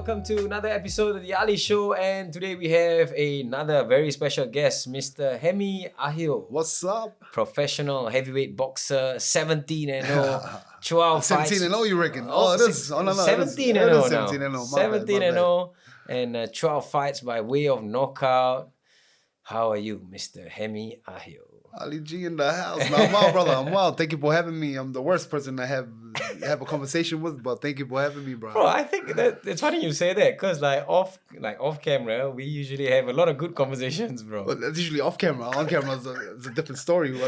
welcome to another episode of the Ali Show, and today we have another very special guest, Mr. Hemi Ahio. What's up? Professional heavyweight boxer, 17 and 0, 12 fights. 17 and 0, you reckon? Oh, it is. Oh, no, 17 and 0 now. 17 and 0. 17 and 0, and 12 fights by way of knockout. How are you, Mr. Hemi Ahio? Ali G in the house. No, I'm well, brother. I'm well. Thank you for having me. I'm the worst person to have a conversation with, but thank you for having me, bro. Bro, I think that it's funny you say that because off camera, we usually have a lot of good conversations, bro. But that's usually off camera. On camera is a different story. There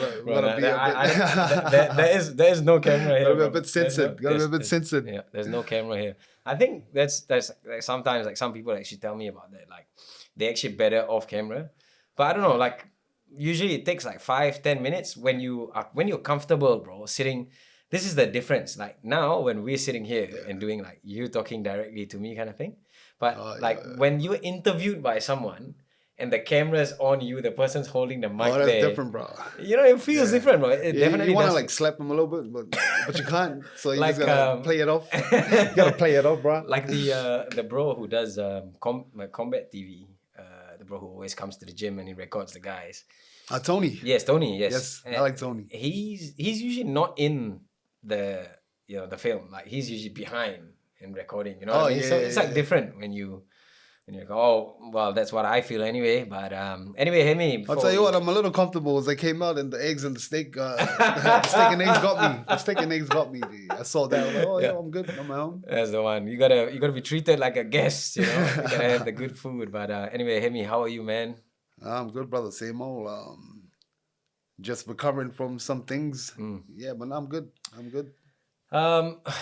is no camera here. Gotta be a bit censored. Gotta be a bit censored. Yeah, there's no camera here. I think that's like sometimes like some people actually tell me about that. Like they actually better off camera, but I don't know. Like usually it takes like 5-10 minutes when you're comfortable, bro, sitting. This is the difference. Like now when we're sitting here and doing like you talking directly to me kind of thing. But when you're interviewed by someone and the camera's on you, the person's holding the mic that's there. different, bro. You know, it feels different, bro. It definitely you want to does. like slap him a little bit, but you can't. So you Like, just gotta play it off. You gotta play it off, bro. Like the bro who does combat TV, the bro who always comes to the gym and he records the guys. Tony. Yes, Tony. Yes, Yes, I like Tony. He's usually not in the film. Like he's usually behind and recording. You know what I mean? So it's like different when you go, oh well, that's what I feel anyway. But anyway, Hemi. I'll tell you what, I'm a little comfortable as I came out and the eggs and the steak. The steak and eggs got me. The steak and eggs got me. I saw that. I was like, oh yeah, I'm good. I'm at home. That's the one. You gotta be treated like a guest. You know, you gotta have the good food. But anyway, Hemi, how are you, man? I'm good, brother. Same old. Just recovering from some things. Yeah, but I'm good. I'm good.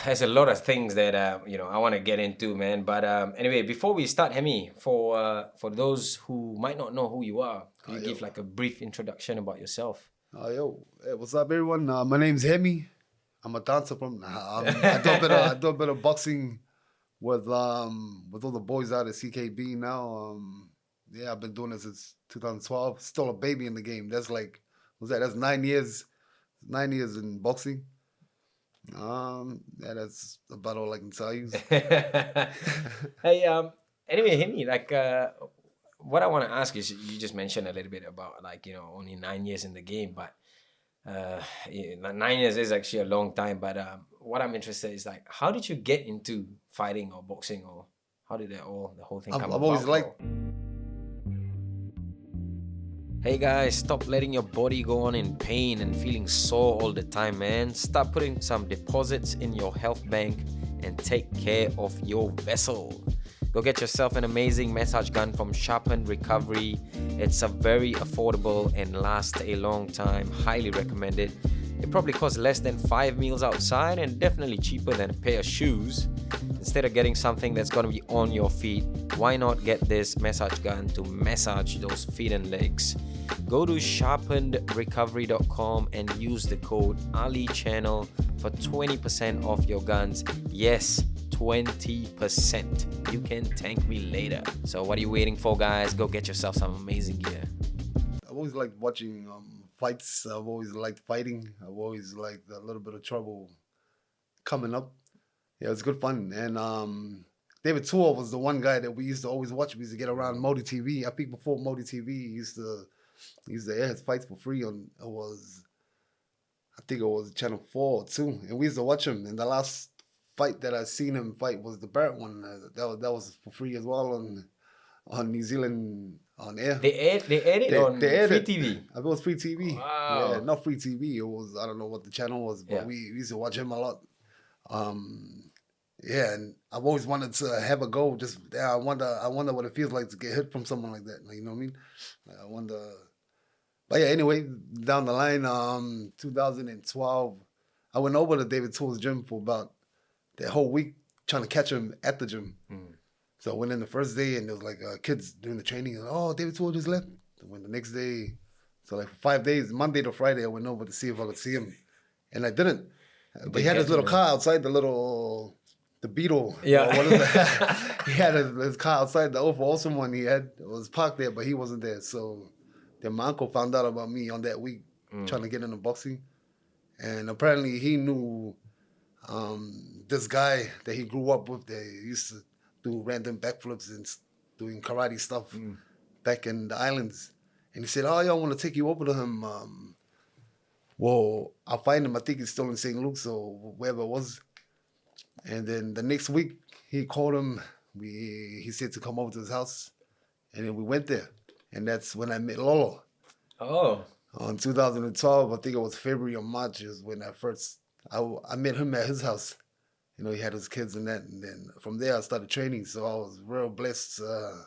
There's a lot of things that I want to get into, man. But anyway, before we start, Hemi, for those who might not know who you are, could you give like a brief introduction about yourself? Hey, what's up, everyone? My name's Hemi. I'm a dancer from. I do a bit of boxing with all the boys out at CKB now. Yeah, I've been doing this since 2012. Still a baby in the game. That's like, that's 9 years. 9 years in boxing. Yeah, that's about all I can tell you. Hey, anyway, Hemi, like, what I want to ask is, you just mentioned a little bit about like, only 9 years in the game, but 9 years is actually a long time. But what I'm interested in is like, how did you get into fighting or boxing, or how did the whole thing come about? I've always liked. Hey guys, stop letting your body go on in pain and feeling sore all the time, man. Start putting some deposits in your health bank and take care of your vessel. Go get yourself an amazing massage gun from Sharpened Recovery. It's a very affordable and lasts a long time. Highly recommended. It probably costs less than 5 meals outside and definitely cheaper than a pair of shoes. Instead of getting something that's going to be on your feet, why not get this massage gun to massage those feet and legs? Go to sharpenedrecovery.com and use the code AliChannel for 20% off your guns. Yes, 20%. You can thank me later. So what are you waiting for, guys? Go get yourself some amazing gear. I've always liked watching fights. I've always liked fighting. I've always liked a little bit of trouble coming up. Yeah, it's good fun. And David Tua was the one guy that we used to always watch. We used to get around Modi TV. I think before Modi TV, he used to air his fights for free on, I think it was Channel 4 or 2. And we used to watch him. And the last fight that I seen him fight was the Barrett one. That was for free as well on New Zealand on air. They aired it on free TV. I think it was free TV. Wow. Yeah, not free TV. It was, I don't know what the channel was, but we used to watch him a lot. Yeah, and I've always wanted to have a go. I wonder what it feels like to get hit from someone like that. Like, you know what I mean? I wonder. But yeah, anyway, down the line, 2012, I went over to David Tua's gym for about that whole week trying to catch him at the gym. So I went in the first day and there was like kids doing the training. And, oh, David Tua just left. I went the next day. So like for 5 days, Monday to Friday, I went over to see if I could see him. And I didn't. But he had his little car outside, the Beetle. Yeah. What is that? He had his car outside, the awesome one he had. It was parked there, but he wasn't there. So then my uncle found out about me on that week trying to get into boxing. And apparently he knew this guy that he grew up with that used to do random backflips and doing karate stuff back in the islands. And he said, "Oh, yeah, I want to take you over to him. Well, I'll find him. I think he's still in St. Luke's or wherever it was." And then the next week, he called him. He said to come over to his house. And then we went there. And that's when I met Lolo. Oh. In 2012, I think it was February or March is when I met him at his house. You know, he had his kids and that. And then from there, I started training. So I was real blessed to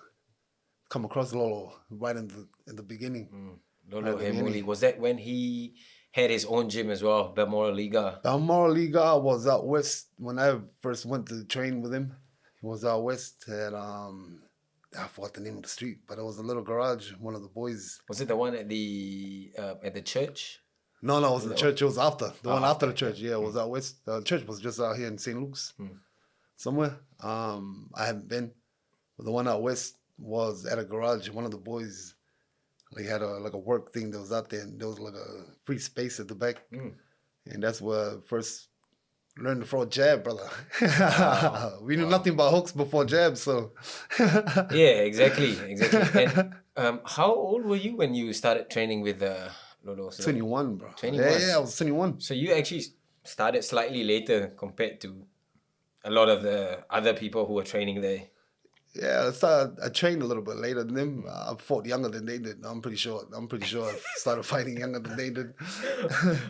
come across Lolo right in the beginning. Lolo Heimuli. Was that when he had his own gym as well, Balmoral Liga? Balmoral Liga was out west when I first went to train with him. He was out west at, I forgot the name of the street, but it was a little garage. One of the boys. Was it the one at the church? No, it wasn't the church. It was after. The one after the church. Yeah, it was out west. The church was just out here in St. Luke's somewhere. I haven't been. But the one out west was at a garage. One of the boys, they had a work thing that was out there, and there was like a free space at the back. And that's where I first learned to throw a jab, brother. Wow. We knew nothing about hooks before jabs, so. Yeah, exactly. And how old were you when you started training with Lolo? 21, bro. 21. Yeah, I was 21. So you actually started slightly later compared to a lot of the other people who were training there. Yeah, I trained a little bit later than them. I fought younger than they did. I'm pretty sure I started fighting younger than they did.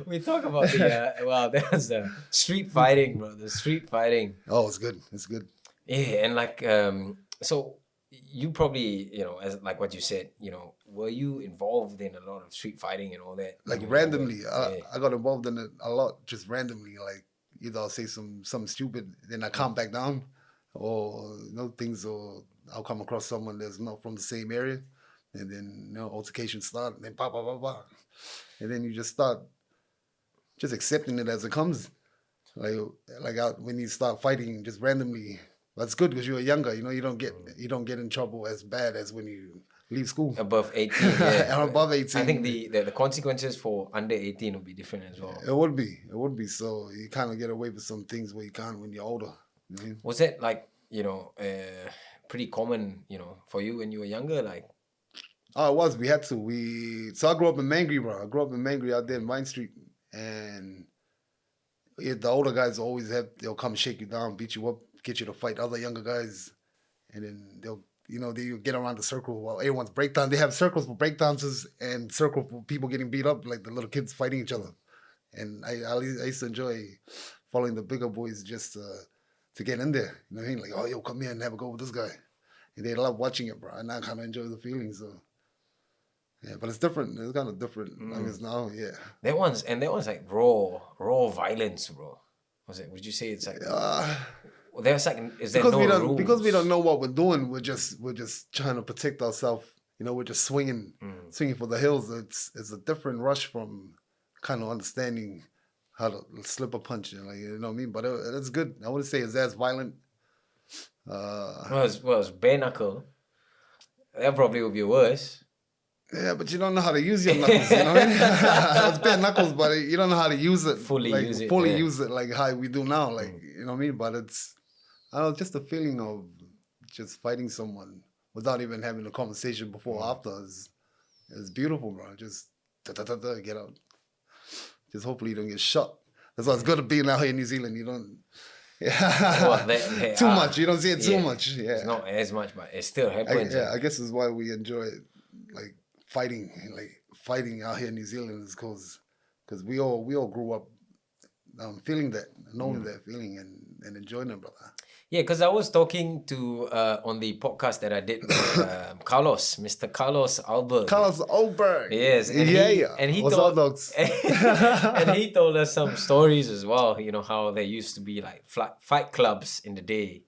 We talk about that was the street fighting, bro. The street fighting. Oh, it's good. It's good. Yeah, and like so you probably, as like what you said, were you involved in a lot of street fighting and all that? Like randomly, I got involved in it a lot, just randomly. Like either I'll say something stupid, then I calm back down. Or things, or I'll come across someone that's not from the same area, and then altercations start, and then and then you just start just accepting it as it comes. When you start fighting just randomly, that's good because you're younger. You don't get in trouble as bad as when you leave school. Above 18, yeah. Above 18. I think the consequences for under 18 would be different as well. It would be. So you kind of get away with some things where you can't when you're older. Was that like, pretty common, for you when you were younger? Like, oh, it was. We had to. So I grew up in Mangry, bro. I grew up in Mangry out there in Vine Street, and the older guys they'll come shake you down, beat you up, get you to fight other younger guys, and then they'll get around the circle while everyone's breakdown. They have circles for breakdancers and circle for people getting beat up, like the little kids fighting each other. And I used to enjoy following the bigger boys just to get in there. You know what I mean? Like, oh, yo, come here and have a go with this guy. And they love watching it, bro. And I kind of enjoy the feeling, so. Yeah, but it's different. It's kind of different. I guess now, yeah. That one's like raw violence, bro. Would you say it's like... there's like, is there no rules? Because we don't know what we're doing, we're just trying to protect ourselves. We're just swinging for the hills. It's a different rush from kind of understanding how to slip a punch, you know what I mean? But it's good. I wouldn't say it's as violent. Well, it's bare knuckle. That probably would be worse. Yeah, but you don't know how to use your knuckles, you know what I mean? It's bare knuckles, but you don't know how to use it. Fully use it like how we do now, like, you know what I mean? But it's, I don't know, just the feeling of just fighting someone without even having a conversation before or after is beautiful, bro. Just get out. Just hopefully you don't get shot. That's why it's good to being out here in New Zealand. You don't... too much. You don't see it too much. Yeah. It's not as much, but it still happens. I guess it's why we enjoy it, like fighting out here in New Zealand is because we all grew up feeling that, knowing that feeling and enjoying it, brother. Yeah, because I was talking to on the podcast that I did with Mr. Carlos Alberg. Carlos Alberg. Yes. And he told us some stories as well, how there used to be like fight clubs in the day.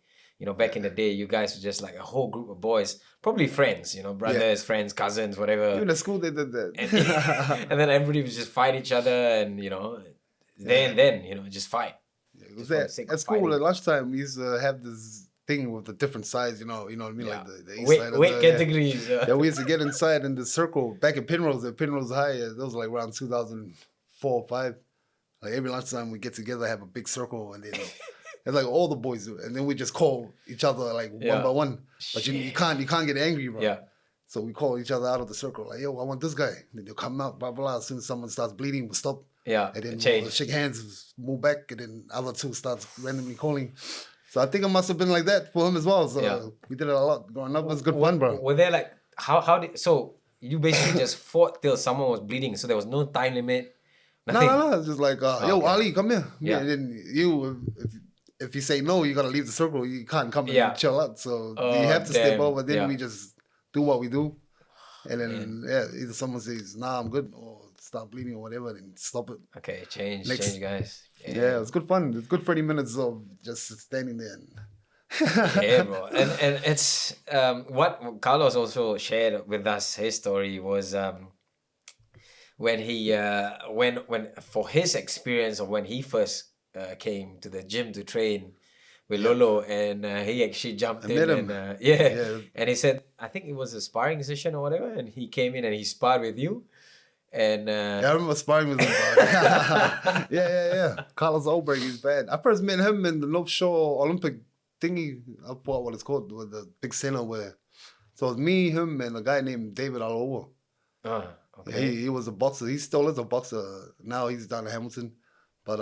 Back in the day, you guys were just like a whole group of boys, probably friends, brothers, friends, cousins, whatever. Even at school, they did that. And then everybody would just fight each other and, then, just fight. At school at lunchtime, we used to have this thing with the different sides, you know what I mean? Like the east side. Weight categories. Yeah, we used to get inside in the circle back at Penrose High. That was like around 2004 or 5. Like every lunchtime we get together, have a big circle, and then It's like all the boys do it. And then we just call each other like one by one. But you can't get angry, bro. Yeah. So we call each other out of the circle, like, yo, I want this guy. Then they'll come out, blah, blah. As soon as someone starts bleeding, we'll stop. Yeah. And then change. we'll shake hands, move back, and then other two starts randomly calling. So I think it must have been like that for him as well. So we did it a lot growing up. It was good fun, bro. Were there like, so you basically just fought till someone was bleeding, so there was no time limit? Nothing? No. It's just like, yo, Ali, come here. Yeah. And then you, if you say no, you got to leave the circle. You can't come and chill out. So you have to step over. Then we just do what we do. And then, either someone says, nah, I'm good, or stop bleeding or whatever, then stop it. Okay, change, guys. Yeah, it was good fun. It's good 30 minutes of just standing there. Yeah, bro. And it's what Carlos also shared with us, his story was when he when for his experience of when he first came to the gym to train with Lolo, and he actually jumped in and and he said, I think it was a sparring session or whatever, and he came in and he sparred with you. And I remember sparring with him. Yeah. Carlos Oberg, he's bad. I first met him in the North Shore Olympic thingy. I forgot what it's called, with the big center where. So it was me, him, and a guy named David Aloha. Okay. He was a boxer. He still is a boxer. Now he's down in Hamilton. But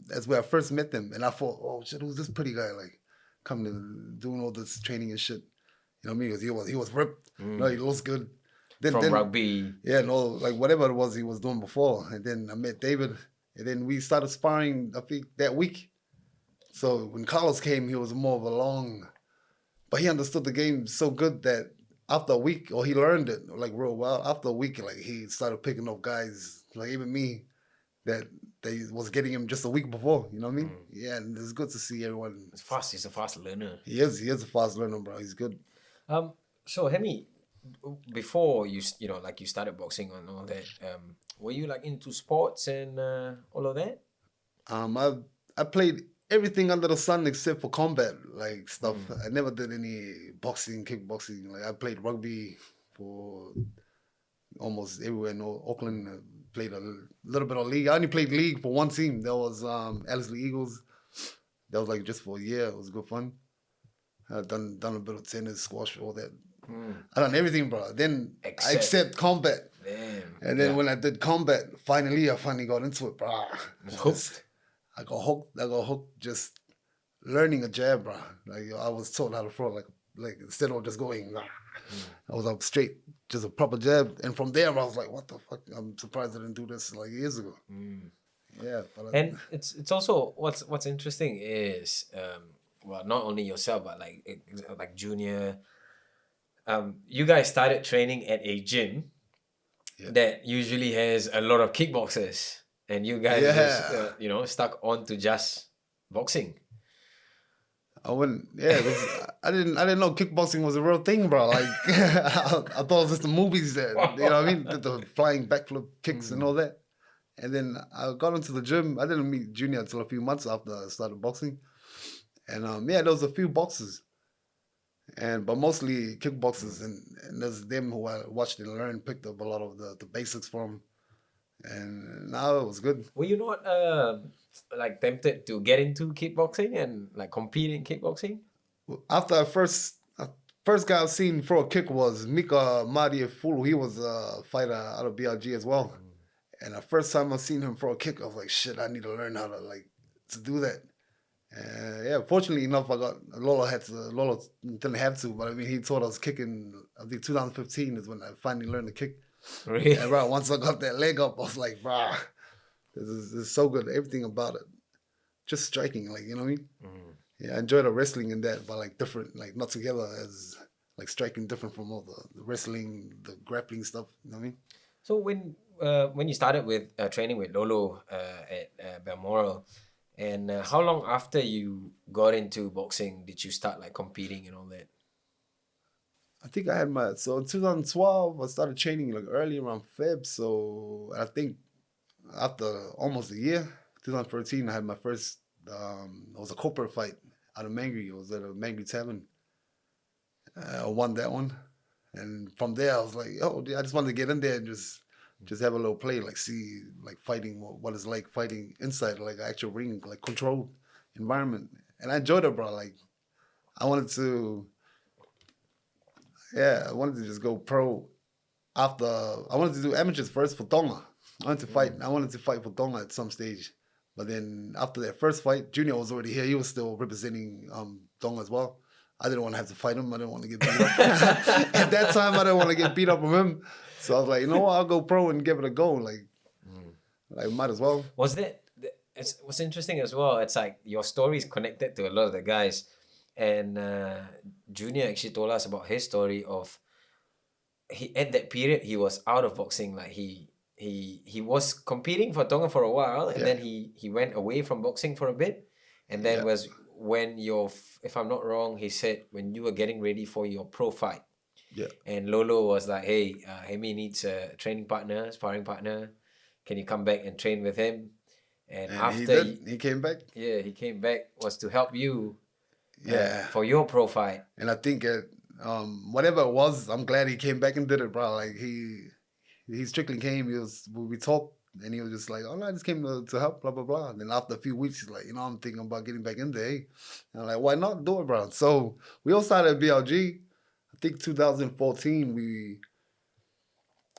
that's where I first met them. And I thought, oh shit, who's this pretty guy? Like, coming to doing all this training and shit. You know what I mean? Because he was ripped. No, he looks good. Then rugby. Yeah, no, like whatever it was he was doing before. And then I met David. And then we started sparring, I think, that week. So when Carlos came, he was more of a long... But he understood the game so good that after a week, or he learned it like real well. After a week, like he started picking up guys, like even me, that they was getting him just a week before. You know what I mean? Yeah, and it's good to see everyone. It's fast. He's a fast learner. He is a fast learner, bro. He's good. So Hemi, before you like you started boxing and all that, were you like into sports and all of that? I played everything under the sun except for combat, like stuff. I never did any boxing, kickboxing. Like I played rugby for almost everywhere in Auckland. Played a little bit of league. I only played league for one team. That was Ellerslie Eagles. That was like just for a year. It was good fun. I've done a bit of tennis, squash, all that. I done everything, bro. Then except combat. Damn. And then when I did combat, I finally got into it, bro. Hooked. I got hooked just learning a jab, bro. Like I was taught how to throw, like instead of just going, I was up straight, just a proper jab. And from there, I was like, what the fuck? I'm surprised I didn't do this like years ago. Yeah. But and it's also what's interesting is well, not only yourself but like Junior. You guys started training at a gym that usually has a lot of kickboxers, and you guys just stuck on to just boxing. I wouldn't. Yeah, I didn't know kickboxing was a real thing, bro. Like I thought it was just the movies that you know what I mean, the flying backflip kicks and all that. And then I got into the gym. I didn't meet Junior until a few months after I started boxing. And there was a few boxers, but mostly kickboxers, and there's them who I watched and learned, picked up a lot of the basics from, and now it was good. Were you not like tempted to get into kickboxing and like compete in kickboxing? After first guy I've seen throw a kick was Mika Madiefulu. He was a fighter out of BRG as well. And the first time I seen him throw a kick, I was like, shit, I need to learn how to do that. Fortunately enough, Lolo didn't have to, but I mean, he taught us kicking. I think 2015 is when I finally learned to kick. Really? And bro, once I got that leg up, I was like, bro, this is so good. Everything about it, just striking, like, you know what I mean? Yeah, I enjoy the wrestling in that, but like different, like not together as like striking different from all the wrestling, the grappling stuff. You know what I mean? So when you started with training with Lolo at Balmoral, and how long after you got into boxing did you start like competing and all that? I think I had in 2012 I started training like early around Feb. So I think after almost a year, 2013, I had my first. It was a corporate fight out of Mangry. It was at a Mangry Tavern. I won that one, and from there I was like, oh, I just wanted to get in there and just have a little play, like see like fighting what it's like fighting inside like an actual ring, like controlled environment. and I enjoyed it, bro. Like I wanted to, I wanted to just go pro after. I wanted to do amateurs first for Tonga. I wanted to fight. I wanted to fight for Tonga at some stage. But then after that first fight, Junior was already here. He was still representing Tonga as well. I didn't want to have to fight him. I didn't want to get beat up. At that time, I didn't want to get beat up from him. So I was like, you know what? I'll go pro and give it a go. Like might as well. Was that? What's interesting as well? It's like your story is connected to a lot of the guys, and Junior actually told us about his story of he at that period he was out of boxing. Like he was competing for Tonga for a while, and then he went away from boxing for a bit, and then was when if I'm not wrong, he said when you were getting ready for your pro fight. Yeah. And Lolo was like, hey, Hemi needs a training partner, sparring partner. Can you come back and train with him? And after he came back. Yeah, he came back was to help you. Yeah. For your pro fight. And I think whatever it was, I'm glad he came back and did it, bro. Like he strictly came. We talked, and he was just like, "Oh no, I just came to help." Blah blah blah. And then after a few weeks, he's like, "You know, I'm thinking about getting back in there." And I'm like, "Why not do it, bro?" So we all started at BLG. I think 2014.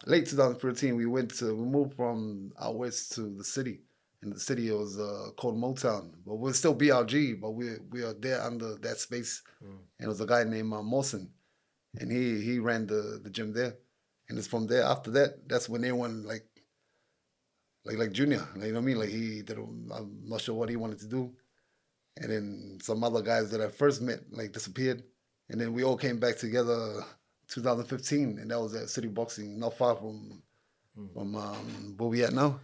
Late 2013, we moved from out west to the city. In the city, it was called Motown, but we're still BLG, but we are there under that space. And it was a guy named Mawson, and he ran the gym there. And it's from there. After that, that's when everyone like Junior, like, you know what I mean? Like I'm not sure what he wanted to do. And then some other guys that I first met like disappeared, and then we all came back together 2015, and that was at City Boxing, not far from where we at now.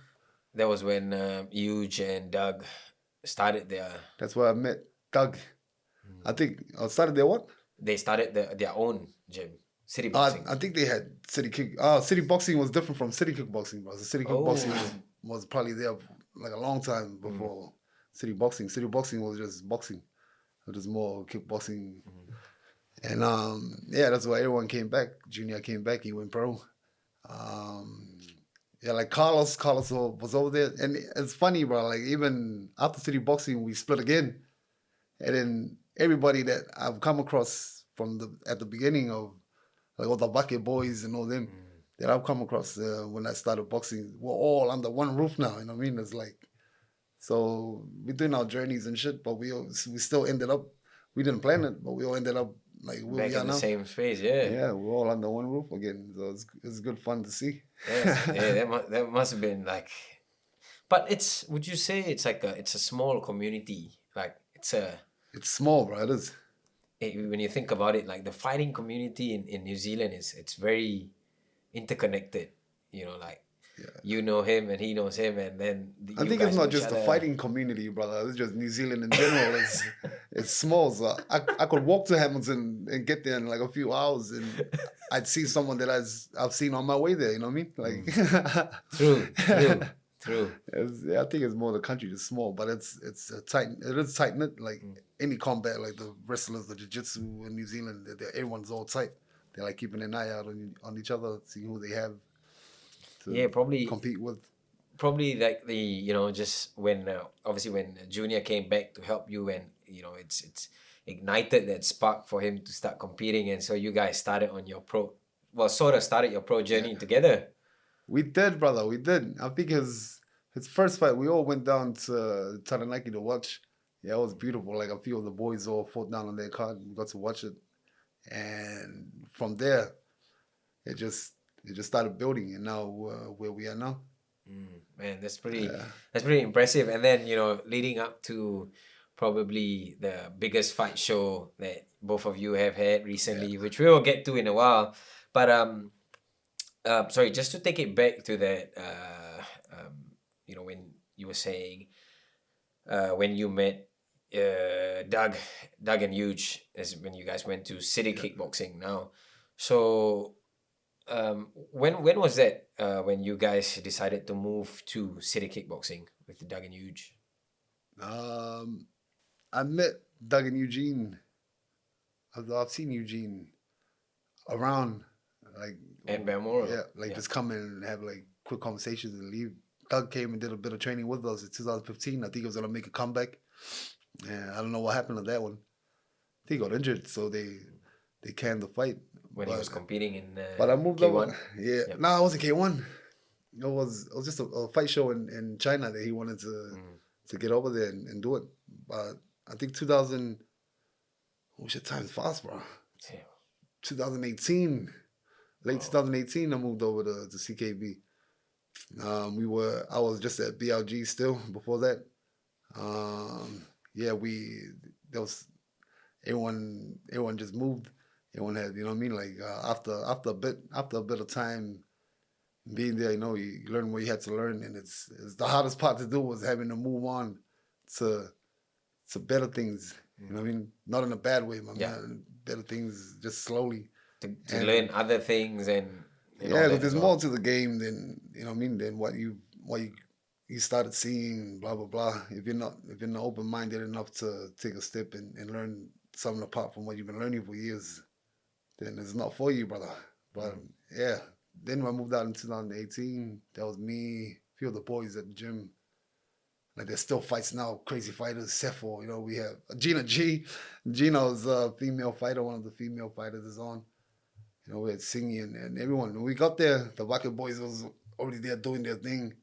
That was when Huge and Doug started their... That's where I met Doug. I think started their what? They started their own gym, City Boxing. I think they had City Kick. City Boxing was different from City Kickboxing, bro. So City Kickboxing was probably there like a long time before City Boxing. City Boxing was just boxing. It was more kickboxing. And that's why everyone came back. Junior came back. He went pro. Like Carlos was over there. And it's funny, bro. Like even after City Boxing, we split again. And then everybody that I've come across at the beginning of like all the bucket boys and all them that I've come across when I started boxing, we're all under one roof now. You know what I mean? It's like, so we're doing our journeys and shit, but we still ended up. We didn't plan it, but we all ended up like where back we are in now. The same space, yeah. Yeah, we're all under one roof again. So it's good fun to see. Yes, that must have been like. But would you say it's like it's a small community? Like it's small, bro. It is. When you think about it, like the fighting community in New Zealand it's very interconnected. You know, like you know him and he knows him, and then I think it's not just the fighting community, brother. It's just New Zealand in general. It's small. So I could walk to Hamilton and get there in like a few hours, and I'd see someone that I've seen on my way there. You know what I mean? Like True. I think it's more the country is small, but it is tight knit. Like any combat, like the wrestlers, the jiu-jitsu in New Zealand, everyone's all tight. They're like keeping an eye out on each other, seeing who they have. Probably compete with. Probably like just when obviously when Junior came back to help you, and it's ignited that spark for him to start competing, and so you guys started on your started your pro journey together. We did, brother. We did. I think his first fight, we all went down to Taranaki to watch. Yeah, it was beautiful. Like a few of the boys all fought down on their card. We got to watch it, and from there, it just started building, and now where we are now. Man, that's pretty impressive. And then leading up to probably the biggest fight show that both of you have had recently, which we will get to in a while. But sorry, just to take it back to that, when you were saying when you met Doug and Huge, is when you guys went to City Kickboxing now. So when was that when you guys decided to move to City Kickboxing with Doug and Huge? I met Doug and Eugene. I've seen Eugene around, like at Balmoral. Yeah, just come in and have like quick conversations and leave. Doug came and did a bit of training with us in 2015. I think he was gonna make a comeback, Yeah, I don't know what happened to that one. He got injured, so they canned the fight. When he was competing in But I moved K1. over. Yeah, Yep. no, it wasn't K1. It was just a fight show in China that he wanted to get over there and do it. But I think 2000. Oh shit, time's fast, bro. Yeah. 2018, late 2018, I moved over to CKB. I was just at BLG still before that. Yeah, there was everyone just moved. Everyone had, you know what I mean? Like after a bit of time being there, you know, you learn what you had to learn, and it's the hardest part to do was having to move on to better things. You know what I mean? Not in a bad way, my man. Better things, just slowly. To learn other things and yeah, because there's more to the game than, you know what I mean, than what you started seeing, blah blah blah. If you're not open minded enough to take a step and learn something apart from what you've been learning for years, then it's not for you, brother. But yeah, then when I moved out in 2018, that was me, a few of the boys at the gym. Like there's still fights now, crazy fighters, Cepho, you know, we have Gina G. Gina's a female fighter, one of the female fighters is on. You know, we had Singy and everyone. When we got there, the Wacker boys was already there doing their thing.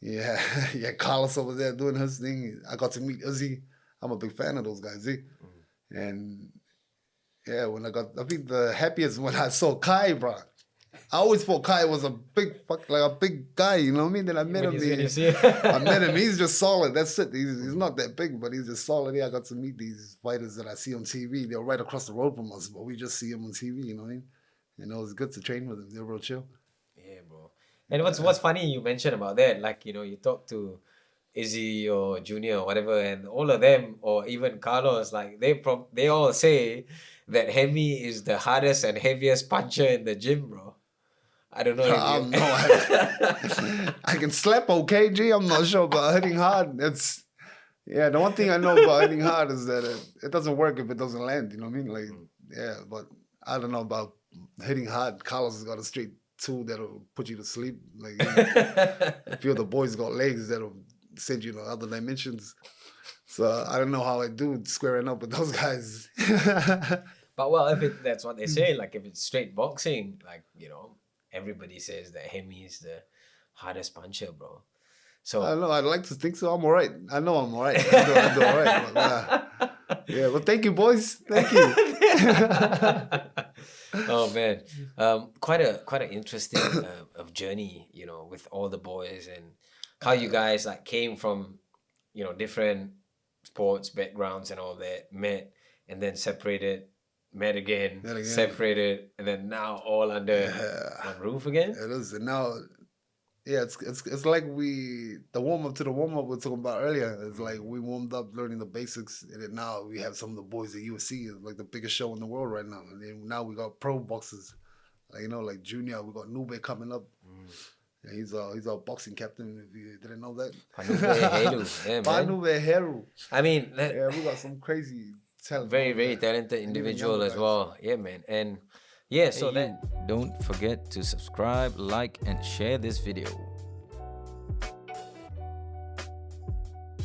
Yeah, yeah, Carlos over there doing his thing. I got to meet Izzy. I'm a big fan of those guys, And yeah, I think the happiest when I saw Kai, bro. I always thought Kai was a big guy, you know what I mean? Then I met him. I met him. He's just solid. That's it. He's not that big, but he's just solid. Yeah, I got to meet these fighters that I see on TV. They're right across the road from us, but we just see them on TV. You know what I mean? You know, it's good to train with them. They're real chill. Yeah, bro. And what's funny you mentioned about that, like, you know, you talk to Izzy or Junior or whatever, and all of them, or even Carlos, like they all say that Hemi is the hardest and heaviest puncher in the gym, bro. I don't know. I can slap okay, G. I'm not sure about hitting hard. The one thing I know about hitting hard is that it doesn't work if it doesn't land. You know what I mean? Like, yeah, but I don't know about hitting hard. Carlos has got a straight tool that'll put you to sleep. Like, a few of the boys got legs that'll send you to other dimensions. So I don't know how I do squaring up with those guys. But well, that's what they say. Like if it's straight boxing, like, you know, everybody says that Hemi is the hardest puncher, bro. So I don't know. I'd like to think so. I'm all right. I know I'm all right. I do all right. But, yeah. Well, thank you, boys. Thank you. Oh man, quite an interesting of journey, you know, with all the boys and how you guys like came from, you know, different sports backgrounds and all that, met and then separated, met again, separated, and then now all under one roof again. It is, and now, yeah, it's like the warm up we were talking about earlier. It's like we warmed up learning the basics, and then now we have some of the boys at UFC. It's like the biggest show in the world right now. And then now we got pro boxers, like, you know, like Junior. We got Nube coming up. Yeah, he's our boxing captain. If you didn't know that, Nube Heru. I mean, we got some crazy talent. Very talented individual as well. Yeah, man. And yeah, so don't forget to subscribe, like, and share this video.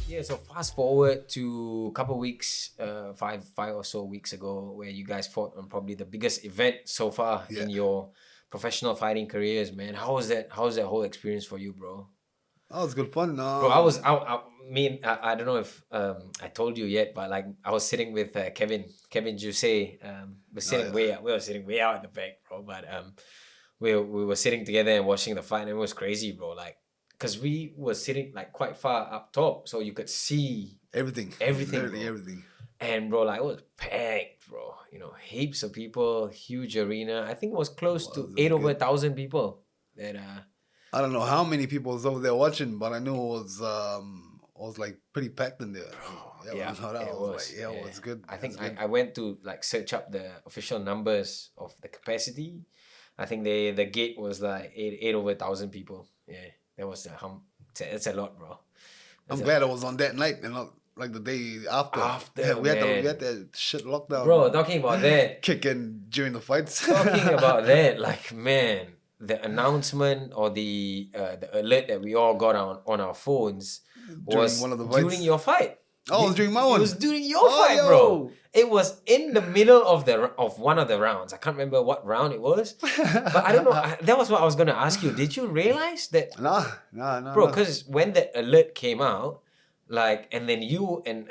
Yeah, so fast forward to a couple weeks, five or so weeks ago, where you guys fought on probably the biggest event so far in your professional fighting careers, man. How was that whole experience for you, bro? Oh, it was good fun. Bro, I don't know if I told you yet, but like I was sitting with Kevin Jusey. We were sitting way out in the back, bro. But we were sitting together and watching the fight, and it was crazy, bro. Like, cause we were sitting like quite far up top, so you could see everything, literally bro. Everything. And bro, like it was packed, bro. You know, heaps of people, huge arena. I think it was close to 8 over 1,000 people. That I don't know how many people was over there watching, but I knew it was like pretty packed in there. It was. It was good. I think I went to like search up the official numbers of the capacity. I think the gate was like 8 over 1,000 people. Yeah, that was it's a lot, bro. I'm glad I was on that night and not like the day after. We had that shit locked down. Bro, talking about that. Kicking during the fights. Talking about that, like, man, the announcement or the alert that we all got on our phones was during your fight. Oh, it was during my one. It was during your fight, bro. It was in the middle of one of the rounds. I can't remember what round it was, but I don't know. That was what I was gonna ask you. Did you realize that? Nah, Bro, because when the alert came out, like, and then you and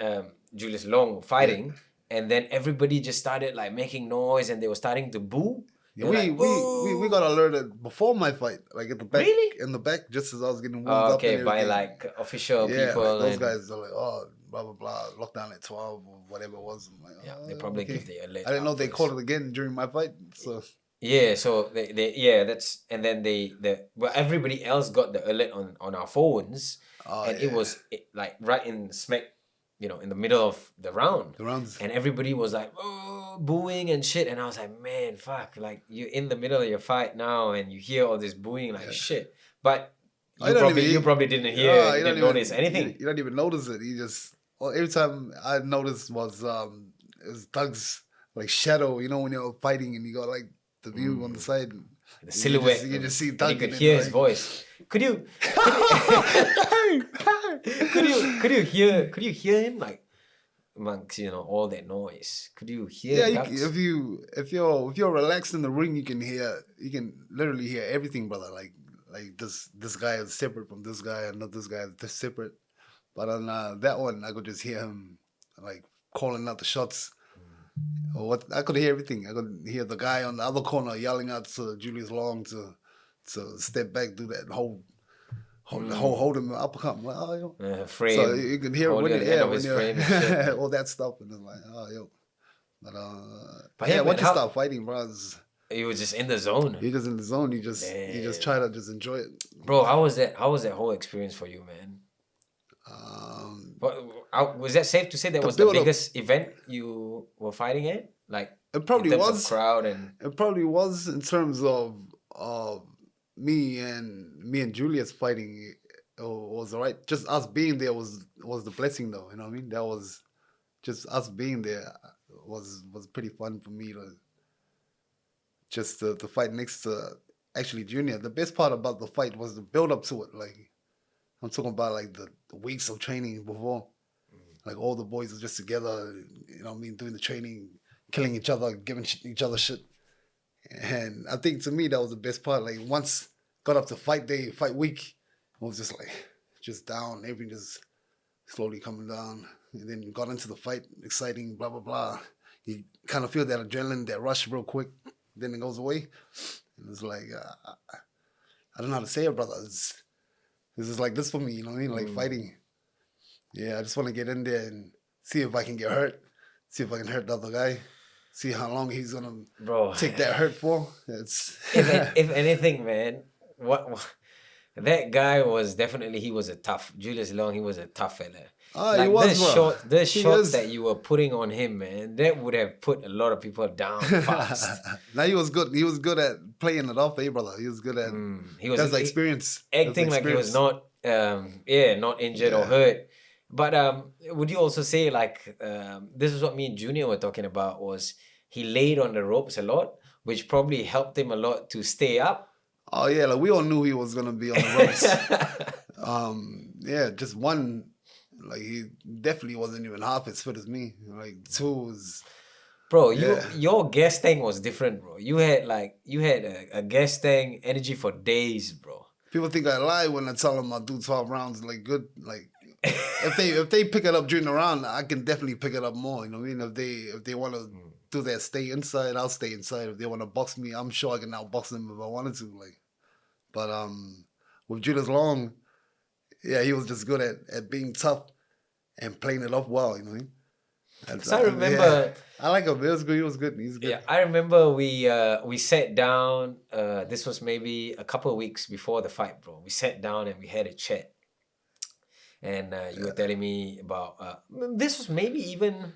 Julius Long were fighting, and then everybody just started like making noise, and they were starting to boo. Yeah, we got alerted before my fight, like at the back, in the back, just as I was getting warmed up. Okay, by like official people. Like those guys are like, oh, blah blah blah, lockdown at 12 or whatever it was. I'm like, they probably give the alert. I didn't know they called it again during my fight. So yeah, so that's, and then everybody else got the alert on our phones, it was like right in smack, in the middle of the round. The rounds. And everybody was like, oh, booing and shit. And I was like, man, fuck, like you're in the middle of your fight now and you hear all this booing, like shit. But you probably didn't hear, you didn't notice anything. You don't even notice it. Every time I noticed was Doug's like shadow, when you're fighting and you got like the view on the side. The silhouette. You just see Doug. And you could hear his voice. Could you hear him like amongst all that noise? Could you hear? Yeah, if you're relaxed in the ring, you can literally hear everything, brother. Like this guy is separate from this guy, and not this guy is separate. But on that one, I could just hear him like calling out the shots. Or what I could hear everything. I could hear the guy on the other corner yelling out to Julius Long to step back, do that hold him uppercut. Frame. So you can hear it when you're all that stuff, and it's like, But once you start fighting, bro, you were just in the zone. You're just in the zone. You just try to just enjoy it. Bro, how was that whole experience for you, man? Was that safe to say that was the biggest event you were fighting at? Like, it probably in terms was of crowd, and it probably was in terms of me and Julius fighting. It was all right. Just us being there was the blessing, though. You know what I mean? That was just us being there was pretty fun for me to fight next to actually Junior. The best part about the fight was the build up to it. Like, I'm talking about like the weeks of training before. Like all the boys were just together, doing the training, killing each other, giving each other shit. And I think to me that was the best part. Like once got up to fight day, fight week, it was just down, everything just slowly coming down. And then you got into the fight, exciting, blah, blah, blah. You kind of feel that adrenaline, that rush real quick. Then it goes away. And it's like, I don't know how to say it, brother. This is like this for me, you know what I mean? Like fighting. Yeah, I just want to get in there and see if I can get hurt. See if I can hurt the other guy. See how long he's going to take that hurt for. If anything, man, what that guy was definitely, he was a tough, Julius Long, he was a tough fella. He was, the shots that you were putting on him, man, that would have put a lot of people down fast. Now he was good. He was good at playing it off, brother. He was good at. That's the experience. Acting like he was not, not injured or hurt. But would you also say like this is what me and Junior were talking about, was he laid on the ropes a lot, which probably helped him a lot to stay up. Oh yeah, like we all knew he was gonna be on the ropes. Just one. Like he definitely wasn't even half as fit as me. Like two was. Bro, your gas tank was different, bro. You had a gas tank energy for days, bro. People think I lie when I tell them I do 12 rounds. Like good, like if they pick it up during the round, I can definitely pick it up more. You know what I mean? If they want to do that, stay inside, I'll stay inside. If they want to box me, I'm sure I can outbox them if I wanted to. Like, but with Julius Long, yeah, he was just good at being tough and playing it off well. You know what I mean? So I remember, I like him. It was good. He was good. He's good. Yeah, I remember we sat down. This was maybe a couple of weeks before the fight, bro. We sat down and we had a chat. And you were telling me about this was maybe even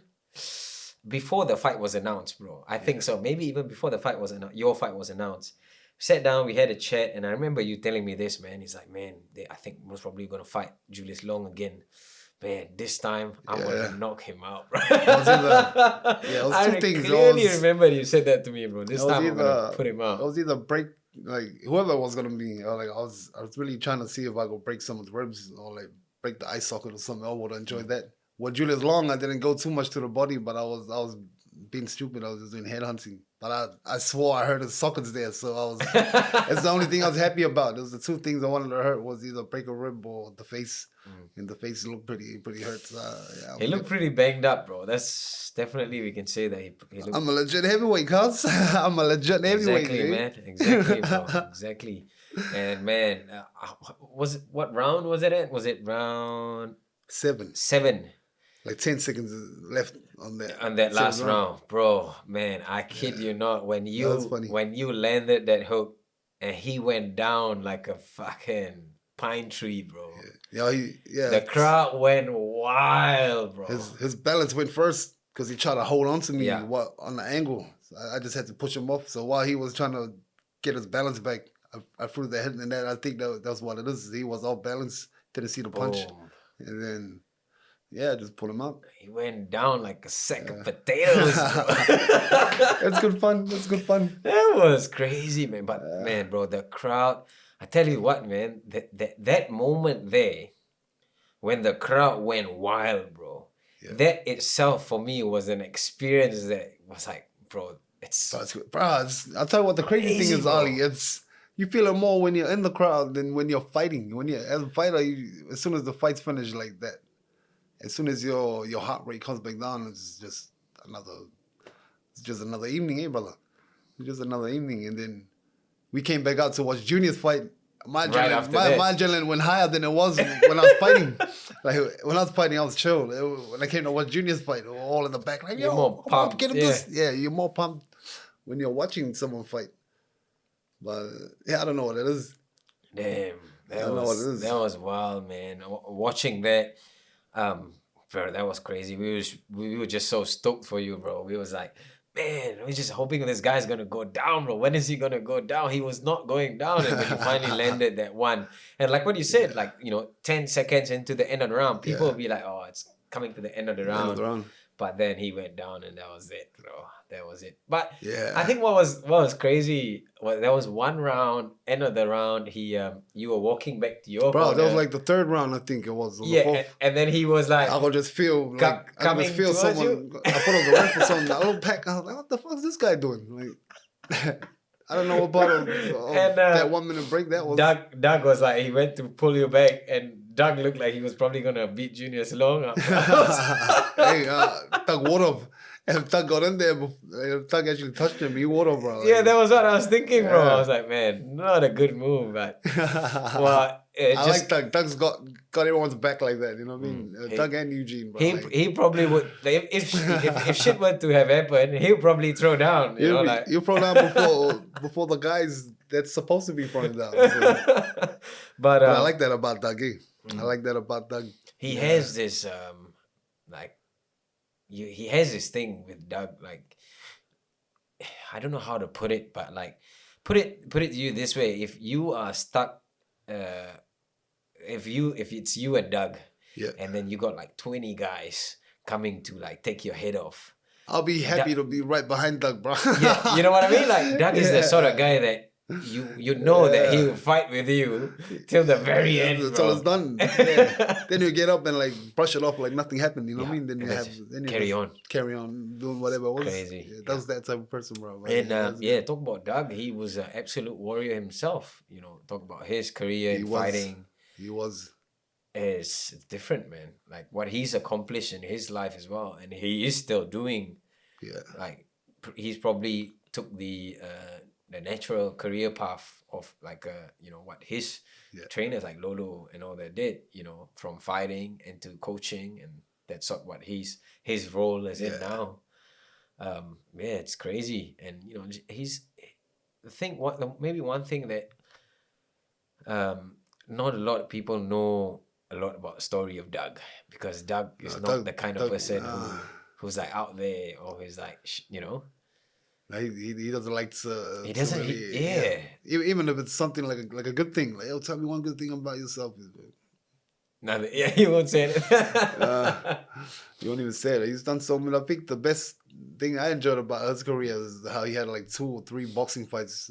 before the fight was announced, bro. I think so. Maybe even before the fight was announced, your fight was announced. We sat down, we had a chat, and I remember you telling me this, man. He's like, man, I think most probably gonna fight Julius Long again. Man, this time I'm gonna knock him out, bro. It was two things. I clearly remember you said that to me, bro. This time I'm gonna put him out. It was either break, like whoever it was gonna be, or like I was really trying to see if I could break some of the ribs or like break the eye socket or something. I would enjoy that. with Julius Long, I didn't go too much to the body, but I was being stupid. I was just doing head hunting. But I swore I heard his sockets there, so it's the only thing I was happy about. Those are the two things I wanted to hurt was either break a rib or the face. And the face looked pretty hurt. So, yeah, He looked pretty banged up, bro. That's definitely, we can say that he looked... I'm a legit heavyweight, cuz. I'm a legit heavyweight. Exactly, man. Exactly, bro. Exactly. And man, what round was it at? Was it round 7? Like 10 seconds left on that last round, bro. Man, I kid you not. When you landed that hook and he went down like a fucking pine tree, bro. The crowd went wild, bro. His balance went first because he tried to hold on to me on the angle. So I just had to push him off. So while he was trying to get his balance back, I threw the hit, and that I think that's what it is. He was off balance, didn't see the punch, and then. Yeah, just pull him up. He went down like a sack of potatoes, bro. That's good fun. That was crazy, man. But man, bro, the crowd. I tell you what, man. That moment there, when the crowd went wild, bro. Yeah. That itself for me was an experience that was like, bro, I'll tell you what the crazy thing is, bro. Ali. You feel it more when you're in the crowd than when you're fighting. As a fighter, as soon as the fight's finished like that. As soon as your heart rate comes back down, it's just another evening, eh, brother? It's just another evening. And then we came back out to watch Junior's fight. My adrenaline went higher than it was when I was fighting. Like when I was fighting, I was chill. When I came to watch Junior's fight, we were all in the back, like, you're more pumped. Get him this. Yeah, you're more pumped when you're watching someone fight. But yeah, I don't know what it is. Damn, that was wild, man. Watching that. Bro, that was crazy. We were just so stoked for you, bro. We was like, man, we're just hoping this guy's gonna go down, bro. When is he gonna go down? He was not going down, and when he finally landed that one, and like what you said, like 10 seconds into the end of the round, people will be like, oh, it's coming to the end of the round. But then he went down, and that was it, bro. That was it. But I think what was crazy was there was one round, end of the round, you were walking back to your corner. That was like the third round, I think it was. And then he was like, I could just feel someone. I thought it was a ref or something. A little pack. I was like, what the fuck is this guy doing? Like, I don't know what part of that 1 minute break that was. Doug was like, he went to pull you back, and Doug looked like he was probably gonna beat Junior Long up. Hey, Doug Water. If Doug got in there, if Doug actually touched him, he would have, bro. Yeah, that was what I was thinking, bro. I was like, man, not a good move, but well, I like Doug. Doug's got everyone's back like that. You know what I mean? Doug and Eugene, bro. He probably would. Like, if shit were to have happened, he'll probably throw down. He'll throw down before the guys that's supposed to be throwing down. So. But I like that about Doug. I like that about Doug. He has this he has this thing with Doug, like, I don't know how to put it, but like, put it to you this way: if you are stuck, if it's you and Doug, and then you got like 20 guys coming to like take your head off, I'll be happy to be right behind Doug, bro. Yeah, you know what I mean? Like, Doug is the sort of guy that you know that he will fight with you till the very end, until it's done. Then you get up and like brush it off like nothing happened. You know what I mean? Then you carry on doing whatever it was. Crazy. That's that type of person, bro. Right? And talk about Doug. He was an absolute warrior himself. Talk about his career in fighting. He was. It's different, man. Like what he's accomplished in his life as well, and he is still doing. Yeah. Like he's probably took the natural career path of like what his trainers like Lolo and all that did, from fighting into coaching, and that's what his role is in now. It's crazy. And he's maybe one thing that not a lot of people know a lot about the story of Doug, because Doug is not the kind of person who's like out there, or who's like he doesn't like to. He doesn't. Even if it's something like a good thing, like, tell me one good thing about yourself. Nothing. Yeah, he won't say it. He won't even say it. He's done so many. I think the best thing I enjoyed about his career is how he had like 2 or 3 boxing fights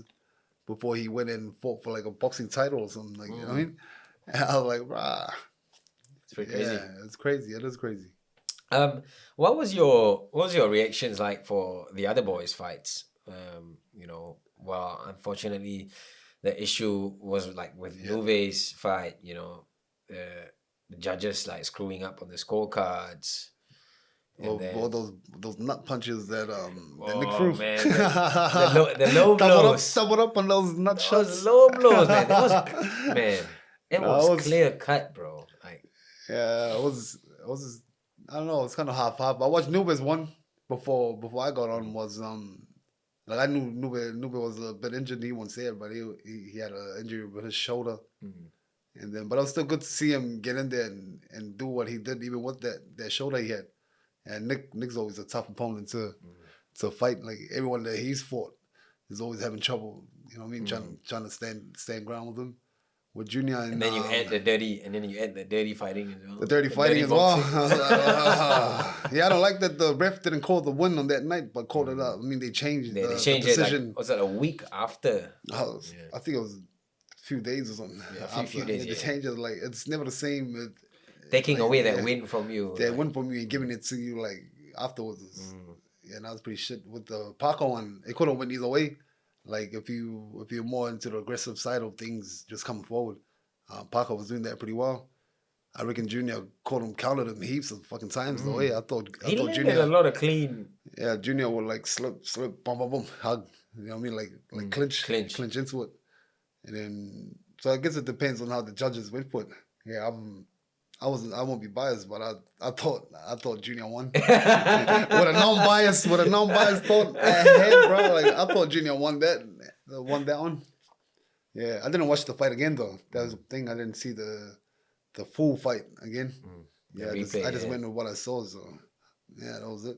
before he went and fought for like a boxing title or something. Like, you know what I mean? And I was like, brah. It's pretty crazy. Yeah, it's crazy. It is crazy. What was your reactions like for the other boys' fights? You know, well, unfortunately, the issue was like with Nuve's fight. You know, the judges like screwing up on the scorecards, and All then those nut punches that Nick oh threw. man, the low blows, doubled up on those nut shots. those low blows, man. That was man, it No, was it was- clear cut, bro. Like Yeah, it was. I don't know. It's kind of half half. I watched Nube's one before I got on. Was like I knew Nube was a bit injured. He won't say it, but he had an injury with his shoulder. And then, but it was still good to see him get in there and do what he did, even with that shoulder he had. And Nick's always a tough opponent to fight. Like everyone that he's fought is always having trouble. You know what I mean? Trying to stand ground with him. With Junior and then you add the dirty fighting as well. the dirty fighting as well. Yeah, I don't like that the ref didn't call the win on that night, but called it up. I mean, they changed They the changed it decision. like, was it a week after? I think it was a few days or something. Yeah, a few days. They changed it. Like it's never the same. Taking away that win from you. That like, win from you and giving it to you like afterwards. Yeah, that was pretty shit. With the Parker one, it could have went either way. Like if you're more into the aggressive side of things, just coming forward. Parker was doing that pretty well. I reckon Junior caught him, counted him heaps of fucking times. The way I thought he landed Junior a lot of clean. Yeah, Junior would like slip, boom, boom, boom, hug. You know what I mean? Like clinch into it. And then so I guess it depends on how the judges went for it. Yeah, I won't be biased, but I thought Junior won. with a non-biased thought ahead, bro. Like I thought Junior won that one. Yeah, I didn't watch the fight again though. That was the thing. I didn't see the full fight again. Yeah, I just went with what I saw. So yeah, that was it.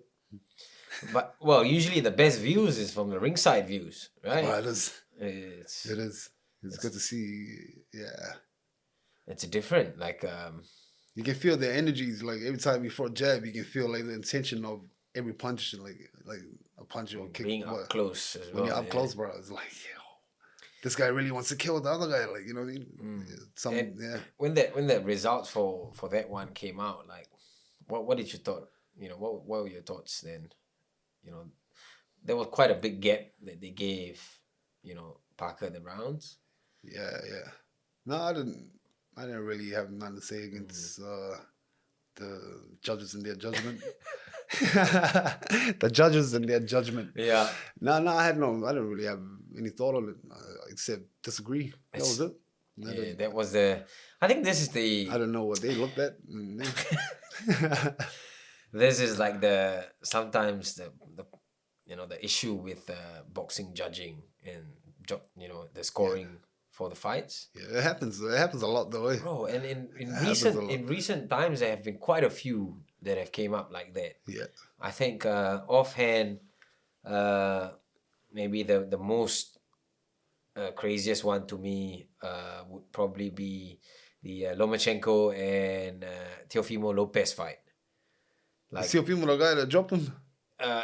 But well, usually the best views is from the ringside views, right? Well, it is. It's It is. It's good to see. Yeah, it's different. Like you can feel the energies. Like every time before jab, you can feel like the intention of every punch, like a punch or kick. being up close as well. When you're up close, bro, it's like, yo, this guy really wants to kill the other guy. Like, you know what I mean? And when the results for that one came out, like, what did you thought? You know, what were your thoughts then? You know, there was quite a big gap that they gave, you know, Parker the rounds. Yeah. No, I didn't really have nothing to say against the judges and their judgment. The judges and their judgment. Yeah. No, I didn't really have any thought on it except disagree. That was it. Yeah, that was the. I think this is the. I don't know what they looked at. This is like sometimes the you know the issue with boxing judging and the scoring for the fights. Yeah, it happens. It happens a lot though. Bro, and in recent times there have been quite a few that have came up like that. Yeah. I think offhand, maybe the most craziest one to me would probably be the Lomachenko and Teofimo Lopez fight. Like, Teofimo, the guy that dropped him?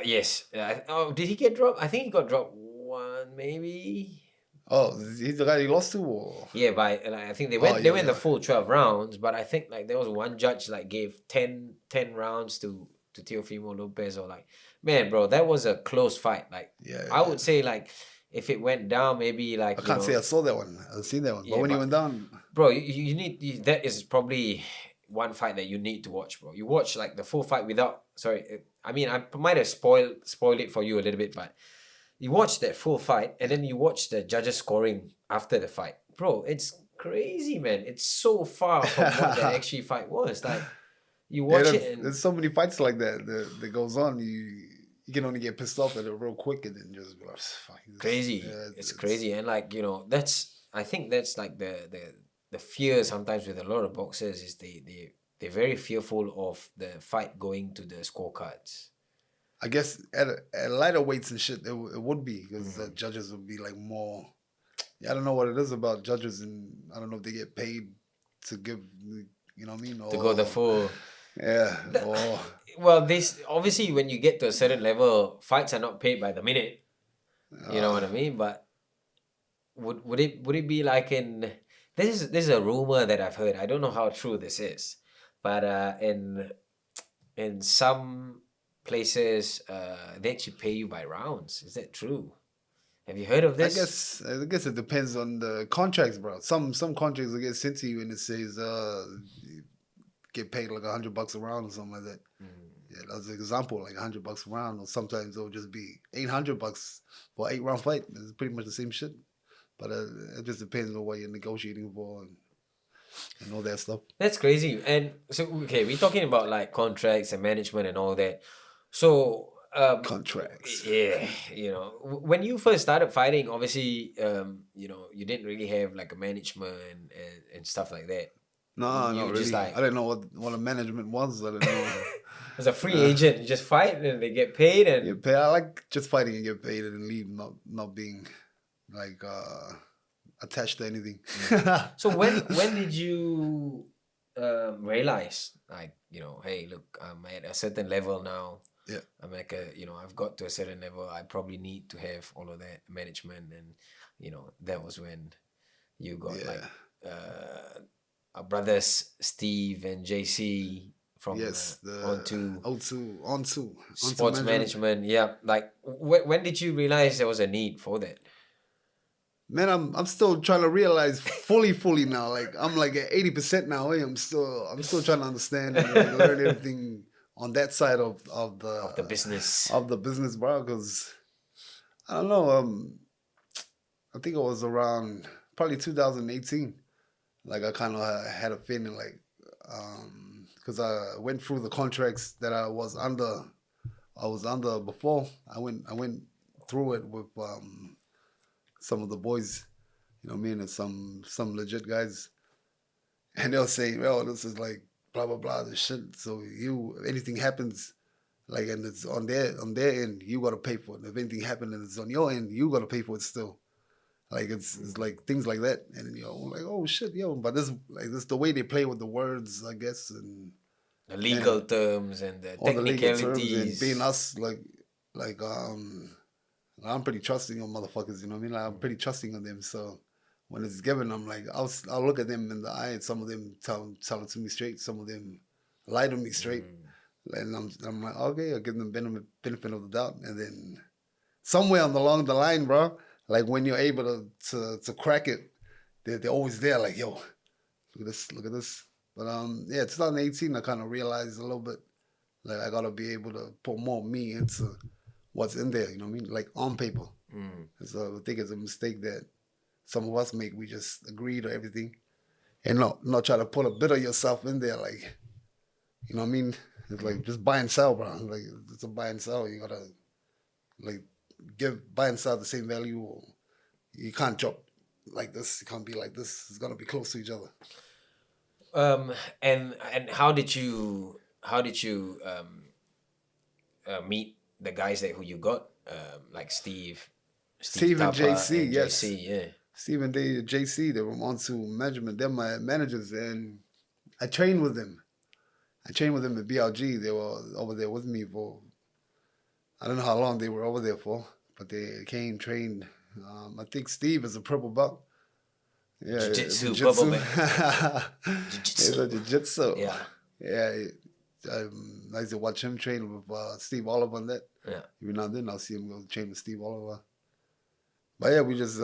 Yes. Did he get dropped? I think he got dropped one, maybe. Oh, he's the guy he lost to? Or? Yeah, I think they went the full 12 rounds, but I think like there was one judge like gave 10 rounds to Teofimo Lopez, or like, man, bro, that was a close fight. Like, I would say like if it went down, maybe like I can't say I saw that one. I've seen that one, but when he went down, bro, you need that is probably one fight that you need to watch, bro. You watch like the full fight without. Sorry, I mean I might have spoiled it for you a little bit, but you watch that full fight and then you watch the judges scoring after the fight, bro. It's crazy, man. It's so far from what the actual fight was. Like you watch it. And, there's so many fights like that goes on. You can only get pissed off at it real quick and then just be like, fuck. Crazy. It's crazy, and like I think that's like the fear sometimes with a lot of boxers is they're very fearful of the fight going to the scorecards. I guess at lighter weights and shit, it would be because the judges would be like more. Yeah, I don't know what it is about judges, and I don't know if they get paid to give, you know what I mean, to go the full. Yeah. Well, this obviously when you get to a certain level, fights are not paid by the minute. You know what I mean? But would it be like in this is a rumor that I've heard. I don't know how true this is, but in in some places they actually pay you by rounds. Is that true? Have you heard of I this? guess it depends on the contracts, bro. Some contracts will get sent to you and it says you get paid like $100 a round or something like that. Yeah, that's an example, like $100 a round, or sometimes it'll just be $800 for 8 round fight. It's pretty much the same shit. But it just depends on what you're negotiating for and all that stuff. That's crazy. And so, okay, we're talking about like contracts and management and all that. So, Contracts. yeah, when you first started fighting, obviously, you didn't really have like a management and stuff like that. No, You not were really. just like, I didn't know what a management was. I didn't know. as a free agent, you just fight and they get paid and Get paid. I like just fighting and get paid and leave, not being like attached to anything. So when did you realize, like, hey, look, I'm at a certain level now. Yeah. I'm like I've got to a certain level. I probably need to have all of that management, and that was when you got like our brothers Steve and JC from Yes, the onto onto sports management. Yeah, like when did you realize there was a need for that? Man, I'm still trying to realize fully now. Like I'm like at 80% now. I'm still trying to understand and like, learn everything on that side of The business. of the business, bro. Because I don't know. I think it was around probably 2018. Like I kind of had a feeling like because I went through the contracts that I was under. Before. I went through it with some of the boys, you know what I mean, and some legit guys, and they'll say, "Well, this is like blah blah blah, this shit. So anything happens, like, and it's on their end, you gotta pay for it. If anything happens and it's on your end, you gotta pay for it still. Like it's like things like that, and like, oh shit, but this the way they play with the words, I guess, and The legal terms and the all the legal terms technicalities. and being us like I'm pretty trusting on motherfuckers, you know what I mean? Like, I'm pretty trusting on them. So when it's given, I'm like, I'll look at them in the eye, and some of them tell it to me straight. Some of them lie to me straight, and I'm like, okay, I'll give them benefit of the doubt. And then somewhere along the line, bro, like when you're able to crack it, they're always there. Like, yo, look at this. But 2018, I kind of realized a little bit, like I gotta be able to put more me into what's in there, you know what I mean? Like on paper. So I think it's a mistake that some of us make. We just agree to everything and not try to put a bit of yourself in there, like, you know what I mean? It's like just buy and sell, bro. Like it's a buy and sell. You gotta like give buy and sell the same value, or you can't drop like this. You can't be like this. It's gonna be close to each other. And how did you meet the guys who you got, like Steve And Tapa JC, and yes. JC, yeah. Steve and JC, they were onto management. They're my managers, and I trained with them. I trained with them at BLG. They were over there with me for, I don't know how long they were over there for, but they came, trained. I think Steve is a purple belt. Yeah, Jiu-jitsu, purple belt. He's a jiu-jitsu. Yeah. Yeah. I used to watch him train with Steve Oliver on that. Yeah. Every now and then I'll see him go train with Steve Oliver. But yeah, we just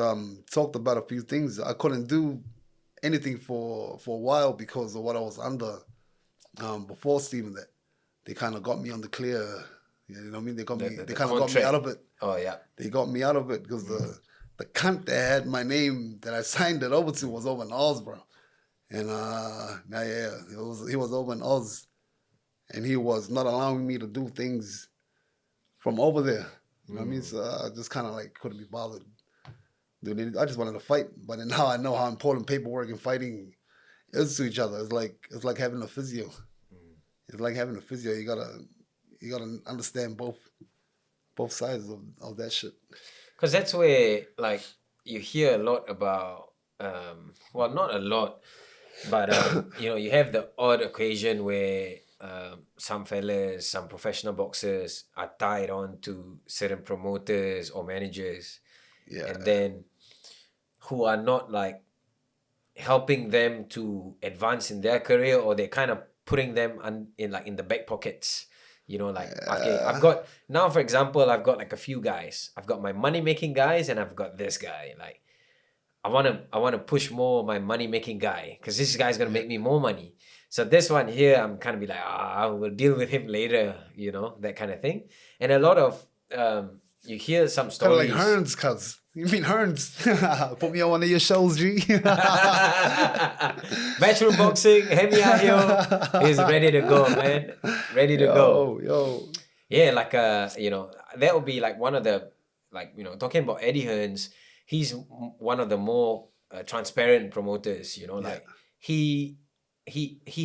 talked about a few things. I couldn't do anything for a while because of what I was under before Steve and that. They kind of got me on the clear. You know what I mean? They got me. They kind of got me out of it. Oh yeah. They got me out of it because the cunt that had my name that I signed it over to was over in Oz, bro. And he was over in Oz, and he was not allowing me to do things from over there. You know what I mean? So I just kind of like couldn't be bothered doing anything. I just wanted to fight, but then now I know how important paperwork and fighting is to each other. It's like having a physio. It's like having a physio. You gotta understand both sides of that shit. Because that's where, like, you hear a lot about, well, not a lot, but, you have the odd occasion where some fellas, some professional boxers are tied on to certain promoters or managers. Yeah. And then who are not, like, helping them to advance in their career, or they're kind of putting them in the back pockets. You know, like okay, I've got now, for example, I've got like a few guys. I've got my money making guys, and I've got this guy. Like, I wanna push more my money making guy because this guy's gonna make me more money. So this one here, I'm kind of be like, I will deal with him later. You know, that kind of thing. And a lot of you hear some Kind of stories. like Hearns, cuz. You mean Hearns? Put me on one of your shows, G. Matchroom Boxing, Hemi Ahio is ready to go, man. Ready to go. Yo. Yeah, like you know, that would be like one of the, like, you know, talking about Eddie Hearns, he's one of the more transparent promoters. You know, like he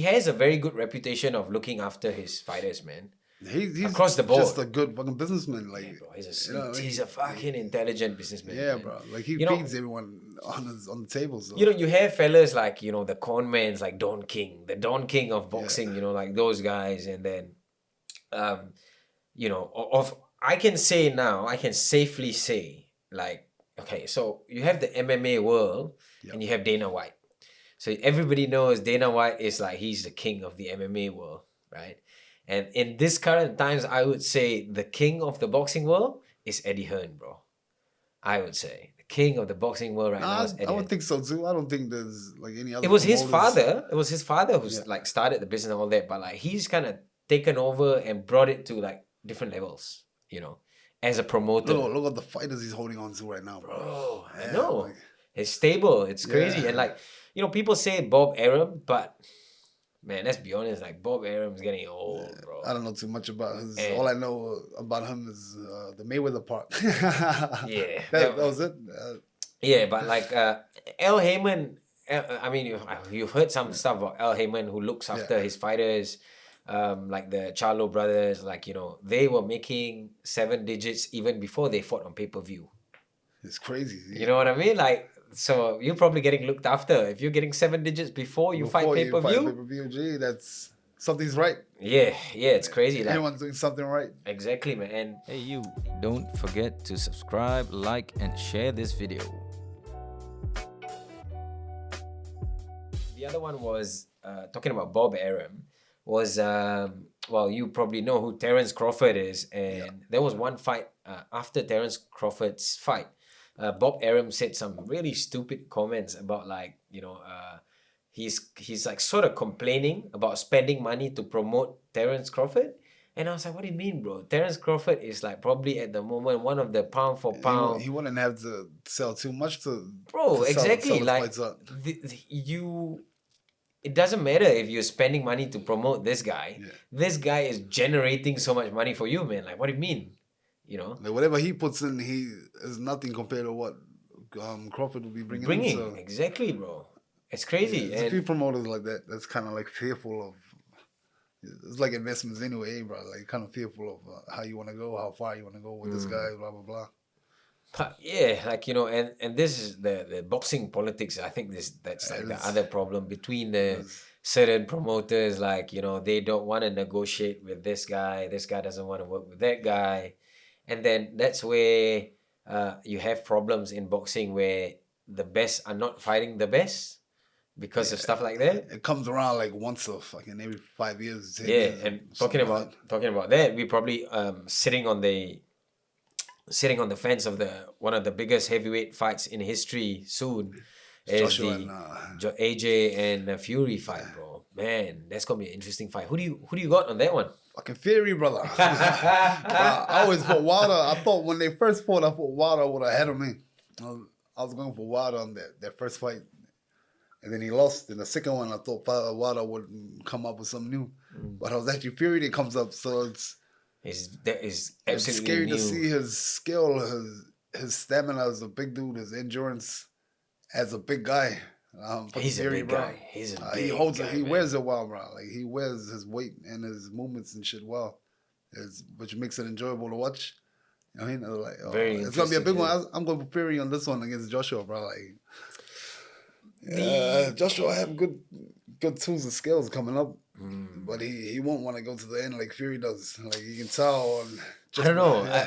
has a very good reputation of looking after his fighters, man. He's across the board. Just a good fucking businessman. Like, yeah, bro, he's a fucking intelligent businessman. yeah, man. bro. Like, he You know, feeds everyone on the table. So. you know, you have fellas like, you know, the conmans like Don King, the Don King of boxing, you know, like those guys. And then, you know, I can say now, I can safely say, like, okay, so you have the MMA world and you have Dana White. So everybody knows Dana White is like, he's the king of the MMA world, right? And in this current times, I would say the king of the boxing world is Eddie Hearn, bro. I would say the king of the boxing world right now is Eddie I would Hearn. think so too. I don't think there's like any other. It was his promoters. father. It was his father who's like started the business and all that. But like he's kind of taken over and brought it to like different levels, you know, as a promoter. Look at the fighters he's holding on to right now, bro. Bro, Yeah, I know. like- It's stable. It's crazy. Yeah. And like, you know, people say Bob Arum, but man, let's be honest, like Bob Arum's getting old, bro. I don't know too much about his. And- all I know about him is the Mayweather part. Yeah. that was it. Yeah, but like Al Heyman, I mean, you've heard some stuff about Al Heyman who looks after his fighters, like the Charlo brothers, like, you know, they were making 7 digits even before they fought on pay-per-view. It's crazy. You know what I mean? Like, so you're probably getting looked after. If you're getting 7 digits before you fight pay-per-view, pay-per-view, gee, that's something's right. yeah, it's crazy. Like, Everyone's doing something right. exactly, man. And Hey you, don't forget to subscribe, like and share this video. the other one was talking about Bob Arum. Was well, you probably know who Terence Crawford is, and there was one fight after Terence Crawford's fight. Bob Arum said some really stupid comments about, like, you know, he's like sort of complaining about spending money to promote Terence Crawford. And I was like, what do you mean, bro? Terence Crawford is like probably at the moment one of the pound for pound. He wouldn't have to sell too much to. Bro, to exactly. sell the Like fights up. it doesn't matter if you're spending money to promote this guy. Yeah. This guy is generating so much money for you, man. Like, what do you mean? You know? Like, whatever he puts in, he is nothing compared to what Crawford will be bringing in. So. Exactly, bro. It's crazy. There's a And few promoters like that. That's kind of like fearful of. It's like investments anyway, bro. Like, kind of fearful of how you want to go, how far you want to go with this guy, blah blah blah. but yeah, like, you know, and this is the boxing politics. I think that's like the other problem between the certain promoters. Like, you know, they don't want to negotiate with this guy. This guy doesn't want to work with that guy, and then that's where you have problems in boxing where the best are not fighting the best because of stuff like that. It comes around like once a fucking every 5 years. 10 Yeah, years, and something like talking about that, we probably sitting on the fence of one of the biggest heavyweight fights in history soon. Is Joshua the and, AJ and Fury fight, bro. Man, that's gonna be an interesting fight. Who do you got on that one? fucking Fury, brother. I always thought Wilder. I thought when they first fought, I thought Wilder would have had him in. I was going for Wilder on that first fight. And then he lost. In the second one, I thought Wilder would come up with something new. But it was actually Fury that comes up. So it's It's absolutely scary new. to see his skill, his stamina as a big dude, his endurance as a big guy. He's a Fury, big bro. guy. He's a big He holds guy, it. He man. wears it well, bro. Like, he wears his weight and his movements and shit well. Which makes it enjoyable to watch. You know what I mean? Like, Very it's gonna be a big interesting, one. I'm going for Fury on this one against Joshua, bro. Like, Joshua have good tools and skills coming up, but he won't want to go to the end like Fury does. Like, you can tell. I don't know.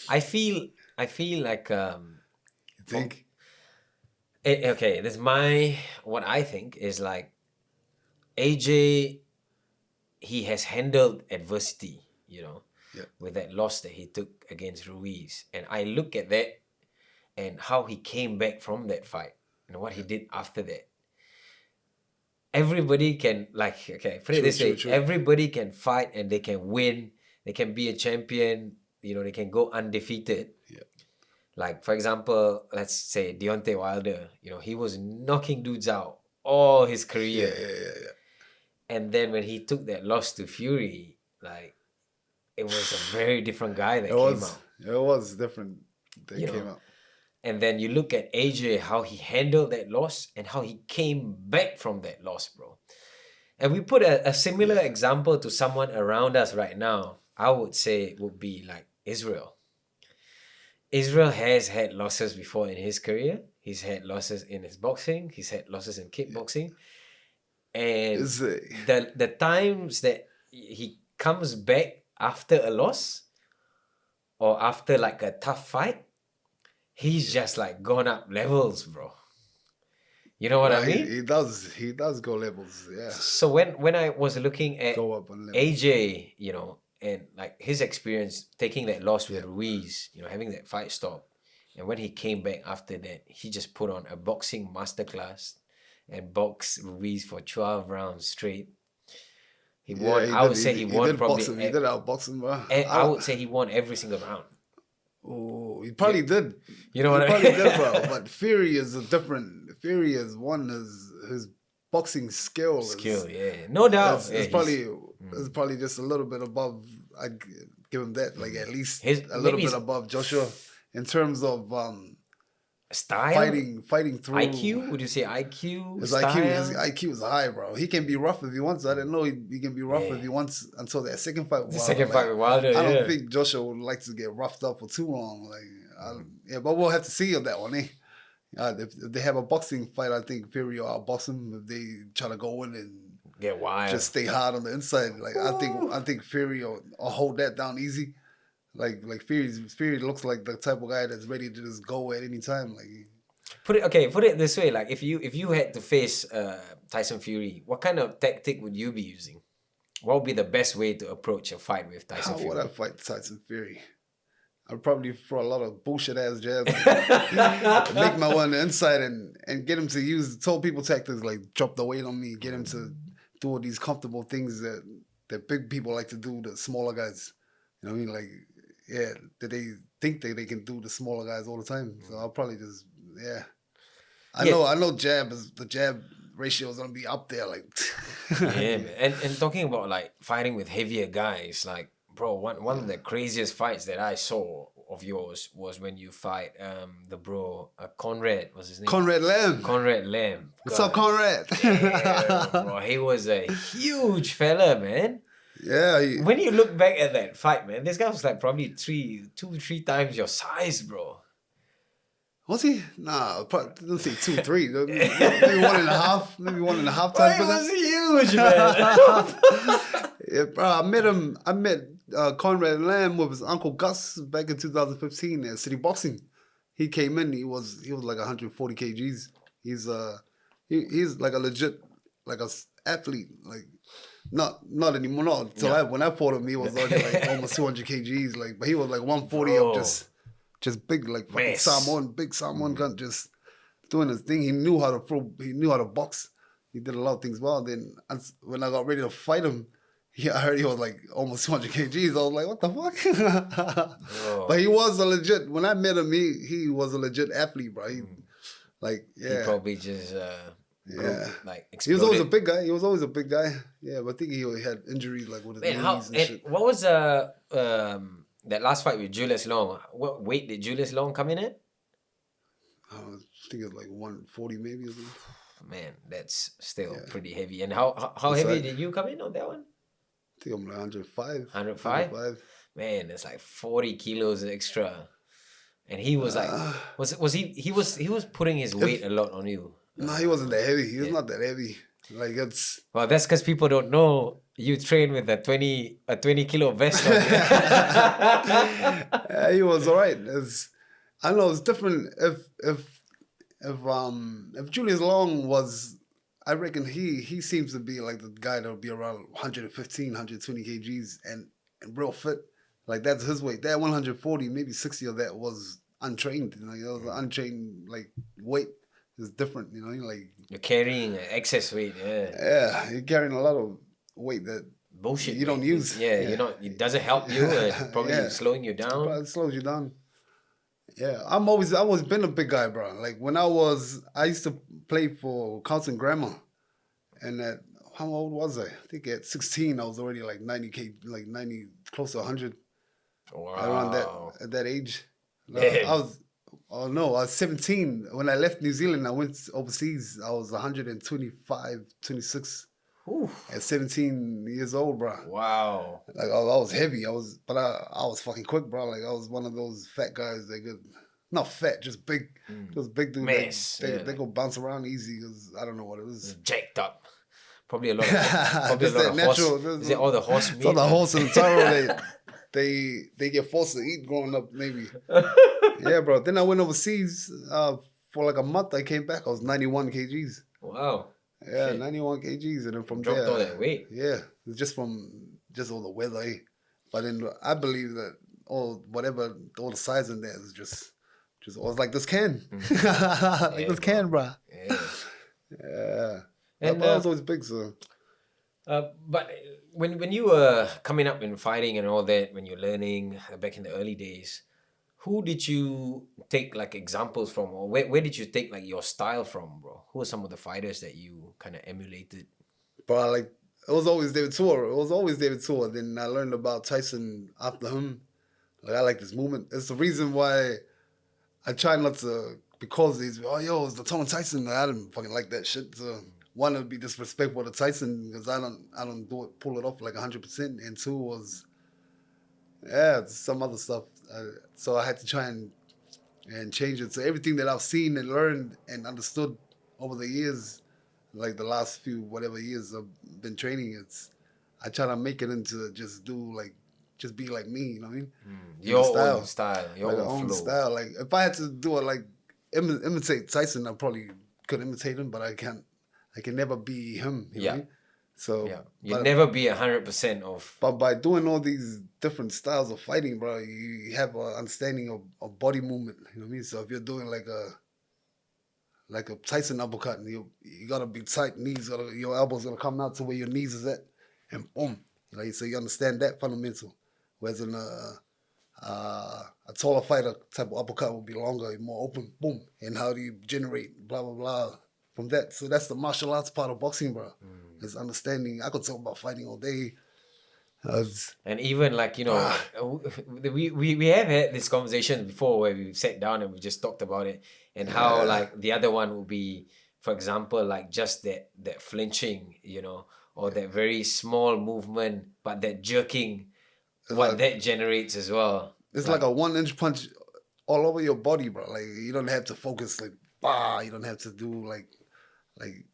I feel like You think? okay, what I think is like AJ he has handled adversity, Yeah. with that loss that he took against Ruiz. And I look at that and how he came back from that fight and what he did after that. Everybody can, put it this way, True. everybody can fight and they can win. They can be a champion, they can go undefeated. Yeah. Like, for example, let's say Deontay Wilder, he was knocking dudes out all his career. Yeah. And then when he took that loss to Fury, it was a very different guy that came out. It was different that came out. And then you look at AJ, how he handled that loss and how he came back from that loss, bro. And we put a similar example to someone around us right now. I would say it would be like Israel. Israel has had losses before in his career. He's had losses in his boxing. He's had losses in kickboxing. And the times that he comes back after a loss or after like a tough fight, he's just like gone up levels, bro. You know what I mean? He does go levels, yeah. So when I was looking at Go up on levels. AJ, and like his experience taking that loss with Ruiz, having that fight stop, and when he came back after that, he just put on a boxing masterclass and boxed Ruiz for 12 rounds straight. He won. I would say he won probably. He did outbox him, bro. I would say he won every single round. Oh, he probably did. You know what I mean? He probably did, bro. mean? But Fury is Fury is one his boxing skill. Yeah, no doubt. It's probably just a little bit above. I'd give him that, like at least a little bit above Joshua in terms of style, fighting through IQ. Would you say IQ? His style? IQ is high, bro. He can be rough if he wants. I didn't know he can be rough if he wants until that second fight with Wilder. I don't think Joshua would like to get roughed up for too long. But we'll have to see on that one, eh? If they have a boxing fight, I think Fury will outbox him. If they try to go in and get wild, just stay hard on the inside. I think Fury will hold that down easy. Like Fury looks like the type of guy that's ready to just go at any time. Put it this way: like if you had to face Tyson Fury, what kind of tactic would you be using? What would be the best way to approach a fight with Tyson Fury? How would I fight Tyson Fury? I'd probably throw a lot of bullshit ass jabs, make my one on the inside, and get him to use told people tactics like drop the weight on me, get him to do all these comfortable things that big people like to do to smaller guys. You know what I mean? That they think that they can do the smaller guys all the time. So I'll probably just I know the jab ratio is gonna be up there. Yeah, man. And talking about like fighting with heavier guys, like bro, one of the craziest fights that I saw of yours was when you fight the bro Conrad, what's his name? Conrad Lamb. What's up, Conrad? Yeah, bro, he was a huge fella, man. Yeah. When you look back at that fight, man, this guy was like probably 2-3 times your size, bro. Was he? Nah, don't say 2, 3. Maybe 1.5. Maybe 1.5 times. He was huge, man. Yeah, bro. I met Conrad Lamb with his uncle Gus back in 2015 at City Boxing. He came in. He was like 140 kgs. He's like a legit athlete. Like not anymore. No, when I fought him, he was already like almost 200 kgs. But he was like 140 of just big, like fucking Samoan gun, just doing his thing. He knew how to throw. He knew how to box. He did a lot of things well. Then when I got ready to fight him, I heard he was like almost 200 kgs. I was like, what the fuck? But he was a legit. When I met him, he was a legit athlete, bro. He probably just exploded. He was always a big guy. Yeah, but I think he had injuries like with his knees and shit. What was that last fight with Julius Long? What weight did Julius Long come in at? I think it was like 140 maybe. Man, that's still pretty heavy. And how heavy did you come in on that one? I think I'm like 105. 105? Man, that's like 40 kilos extra. And he was like, he was putting his weight a lot on you. No, he wasn't that heavy. He was not that heavy. Well, that's because people don't know you train with a 20 kilo vest on. Yeah, he was alright. I know it's different if Julius Long was I reckon he seems to be like the guy that'll be around 115, 120 kgs and real fit. Like that's his weight. That 140, maybe 60 of that was untrained. You know, it was untrained like weight is different. You know, like You're carrying excess weight. Yeah. yeah, you're carrying a lot of weight that Bullshit. you don't weight. use. Yeah, you're not. It doesn't help you, and probably Yeah. slowing you down. But it slows you down. Yeah, I've always been a big guy, bro. Like when I used to play for Carlton Grammar, and at how old was I? I think at 16, I was already like 90 like 90, close to 100 around at that age. Damn. I was 17 when I left New Zealand. I went overseas. I was 125, 26 Oof. at 17 years old, bro. Wow. Like I was heavy. I was fucking quick, bro. Like I was one of those fat guys that could, not fat, just big, those big dudes. Mess, They go bounce around easy because I don't know what it was. Jacked up. Probably a lot of probably a Just lot that of natural. horse. Is it all the horse meat? It's all the horse and taro they get forced to eat growing up, maybe. Yeah, bro. Then I went overseas for like a month. I came back. I was 91 kgs. Wow. Yeah, Shit. 91 kgs, and then from Dropped there, all that weight. yeah, it's just from all the weather. Eh? But then I believe that all the size in there is just it was like this can, like this can, bro. Yeah. Yeah, And, I was always big, so But when you were coming up in fighting and all that, when you're learning back in the early days, who did you take like examples from, or where did you take like your style from, bro? Who are some of the fighters that you kind of emulated? but like it was always David Tua. It was always David Tua. Then I learned about Tyson after him. Like I like this movement. It's the reason why I try not to, because he's it's the Tony Tyson. I didn't fucking like that shit. So one would be disrespectful to Tyson because I don't pull it off like 100%. And two was some other stuff. So I had to try and change it. So everything that I've seen and learned and understood over the years, like the last few whatever years I've been training, I try to make it into just be like me. You know what I mean? Your own style, your like own flow. style. Like if I had to do it like imitate Tyson, I probably could imitate him, but I can't. I can never be him. You know what I mean? So Yeah, you'll never be 100% of. But by doing all these different styles of fighting, bro, you have an understanding of body movement. You know what I mean? So if you're doing like a Tyson uppercut, and you gotta be tight knees, your elbows gonna come out to where your knees is at, and boom. You know, so you understand that fundamental. Whereas in a taller fighter type of uppercut would be longer, more open, boom. And how do you generate blah blah blah from that? So that's the martial arts part of boxing, bro. Is understanding. I could talk about fighting all day. And even like, you know, we have had this conversation before where we sat down and we just talked about it, and how like the other one would be, for example, like just that flinching, you know, or that very small movement, but that jerking, what that generates as well. It's like a 1-inch punch all over your body, bro. Like you don't have to focus like you don't have to do like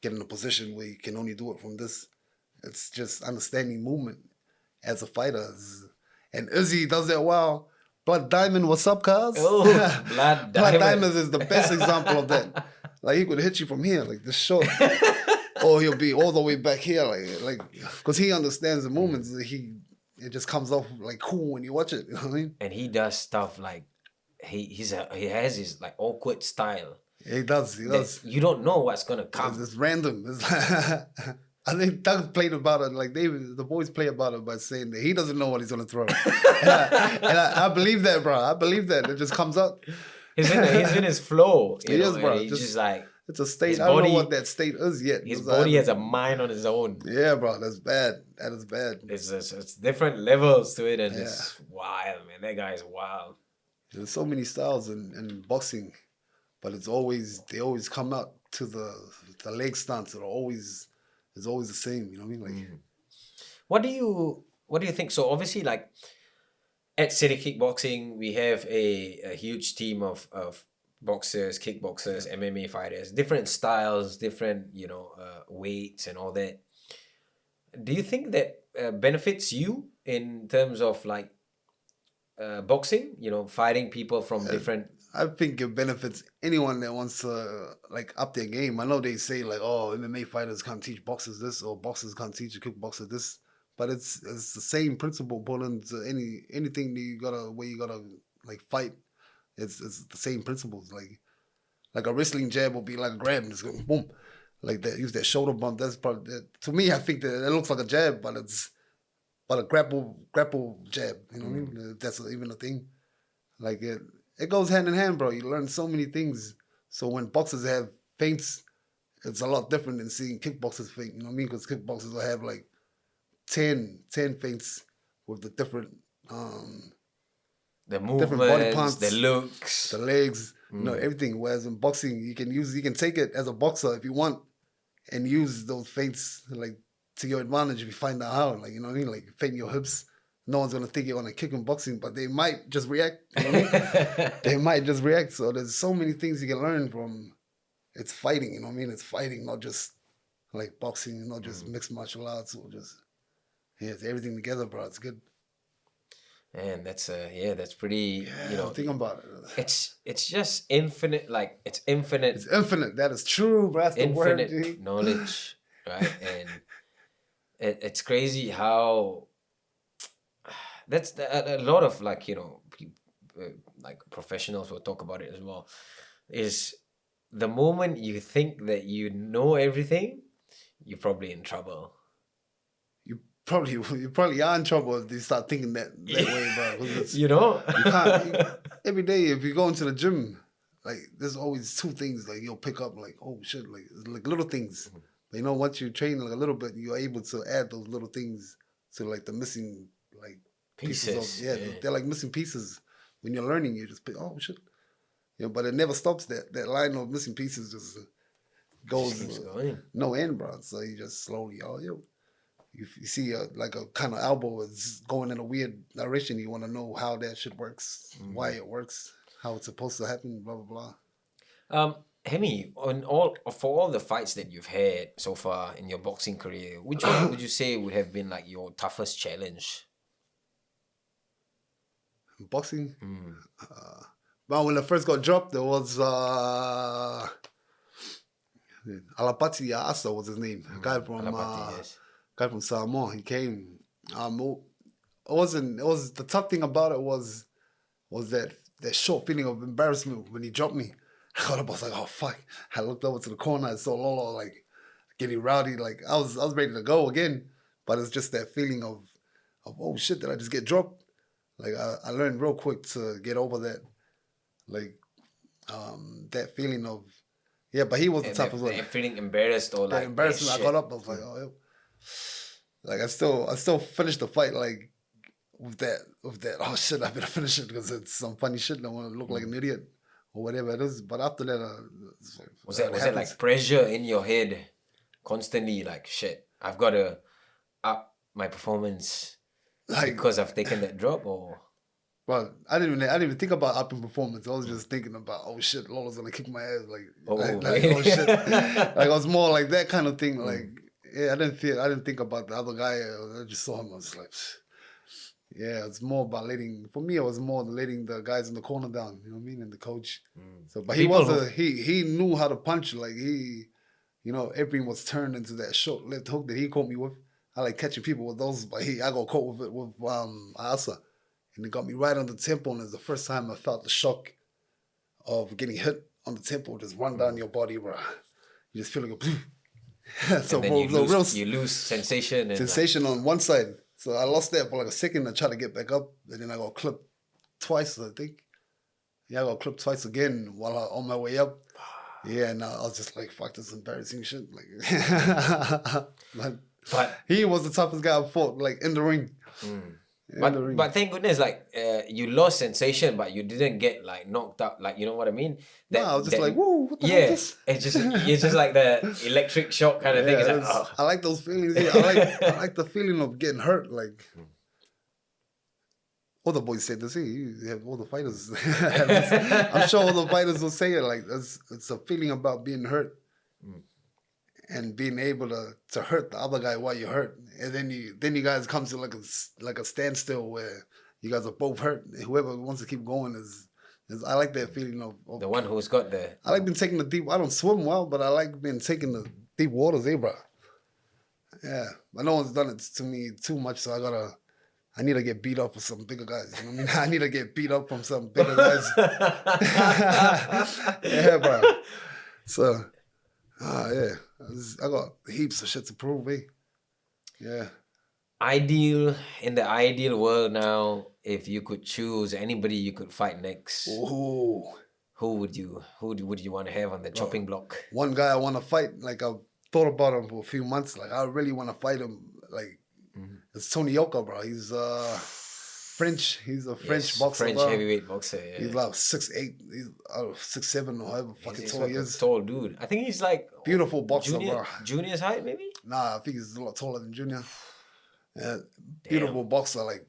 get in a position where you can only do it from this. It's just understanding movement as a fighter. And Izzy does that well. Blood Diamond, what's up, cuz? Oh, Blood Diamond. Blood Diamond is the best example of that. Like he could hit you from here, like this short. Or he'll be all the way back here, like because he understands the movements. It just comes off like cool when you watch it. You know what I mean? And he does stuff like he has his like awkward style. Yeah, he does. You don't know what's gonna come. It's random. It's I think Doug played about it, like the boys play about it by saying that he doesn't know what he's gonna throw. and I believe that, bro. I believe that. It just comes out. He's in his flow. He is, bro. He's just like, it's a state. his I don't body- know what that state is yet. his because body has a mind on his own. Yeah, bro. That's bad. That is bad. It's different levels to it, and it's wild, man. That guy is wild. There's so many styles in boxing, but they always come out to the leg stance. It's always the same. You know what I mean? Like, What do you think? So obviously, like at City Kickboxing, we have a huge team of boxers, kickboxers, MMA fighters, different styles, different weights and all that. Do you think that benefits you in terms of like boxing? You know, fighting people from different I think it benefits anyone that wants to like up their game. I know they say like, oh, MMA fighters can't teach boxers this, or boxers can't teach a kickboxer this, but it's the same principle put into anything that you gotta where you gotta like fight. It's the same principles. Like a wrestling jab will be like a grab and it's going boom, like that. Use that shoulder bump. That's probably to me. I think that it looks like a jab, but it's a grapple jab. You know what I mean? That's even a thing. Like it goes hand in hand, bro. You learn so many things. So when boxers have feints, it's a lot different than seeing kickboxers feint. You know what I mean? Because kickboxers will have like 10 feints with the different The different body movements, parts, the looks. the legs, you know, everything. Whereas in boxing, you can take it as a boxer if you want, and use those feints like to your advantage if you find out how. Like, you know what I mean? Like feint your hips. No one's gonna think you're gonna kick in boxing, but they might just react. You know what I mean? They might just react. So there's so many things you can learn from. It's fighting. You know what I mean? It's fighting, not just like boxing, not just mixed martial arts, or just it's everything together, bro. It's good. Man, that's pretty. Yeah, You know, think about it. it's just infinite. Like it's infinite. It's infinite. That is true, bro. That's the word. Infinite knowledge, right? And it's crazy how that's a lot of like like professionals will talk about it as well. Is the moment you think that you know everything, you're probably in trouble. You probably are in trouble if they start thinking that way, bro. 'Cause it's- You know, you can't every day if you go into the gym, like there's always two things like you'll pick up like, oh shit, like little things. You know, once you train like a little bit, you're able to add those little things to like the missing like pieces of yeah. they're like missing pieces. When you're learning, you just pick, oh shit. You know, but it never stops. That line of missing pieces just goes keeps going. no end, bro. So you just slowly, you see like a kind of elbow is going in a weird direction. You want to know how that shit works, why it works, how it's supposed to happen, blah blah blah. Hemi, for all the fights that you've had so far in your boxing career, which one would you say would have been like your toughest challenge? Boxing. But when I first got dropped, there was Alapati Asa was his name. A guy from Alapati, yes. guy from Samoa. He came. It was the tough thing about it was that short feeling of embarrassment when he dropped me. I was like, oh fuck. I looked over to the corner and saw Lolo like getting rowdy. Like I was ready to go again. But it's just that feeling of oh shit, did I just get dropped? Like I learned real quick to get over that. Like that feeling of but he was the toughest one. Feeling embarrassed or That like embarrassment, I shit. got up, I was like, oh yo. Like I still finished the fight like with that oh shit, I better finish it because it's some funny shit. I don't want to look like an idiot or whatever it is. But after that, was it like pressure in your head constantly? Like shit, I've got to up my performance because I've taken that drop, or well, I didn't even think about upping performance. I was just thinking about oh shit, Lolo's gonna kick my ass. Oh shit. Like I was more like that kind of thing. Like I didn't think about the other guy. I just saw him. I was like, yeah, it's more about for me, it was more letting the guys in the corner down, you know what I mean, and the coach. So, but he knew how to punch. Like everything was turned into that short left hook that he caught me with. I like catching people with those, but I got caught with it with Asa. And it got me right on the temple, and it's the first time I felt the shock of getting hit on the temple, just run down your body, bro. You just feel like a so and then you lose sensation. Sensation on one side. So I lost that for like a second. I tried to get back up, and then I got clipped twice, I think. Yeah, I got clipped twice again while on my way up. Yeah, and I was just like, fuck, this is embarrassing shit. Like, but he was the toughest guy I fought, like, in the ring. But thank goodness, like you lost sensation, but you didn't get like knocked out. Like, you know what I mean? I was just like, whoa, what the hell is this? It's just like the electric shock kind of thing. It's like, I like those feelings. Yeah, I like the feeling of getting hurt. Like all the boys said this. All the fighters. I'm sure all the fighters will say it. Like it's a feeling about being hurt. And being able to hurt the other guy while you're hurt, and then you guys come to like a standstill where you guys are both hurt. Whoever wants to keep going is I like that feeling of The one who's got the. I like being taking the deep. I don't swim well, but I like being taking the deep waters, bro. Yeah, but no one's done it to me too much, so I need to get beat up with some bigger guys. You know what I mean? I need to get beat up from some bigger guys. Yeah, bro. So, yeah, I got heaps of shit to prove, eh? Yeah. In the ideal world now, if you could choose anybody you could fight next, Ooh. who would you want to have on the chopping block? One guy I want to fight, like I've thought about him for a few months. Like I really want to fight him. Like it's Tony Yoka, bro. He's French. He's a French boxer. French bro. heavyweight boxer. Yeah. He's like 6'8". He's 6'7" or however fucking He's tall like he a is. tall dude. I think he's like Beautiful boxer, bro. Junior's height, maybe. Nah, I think he's a lot taller than Junior. Yeah, beautiful boxer. Like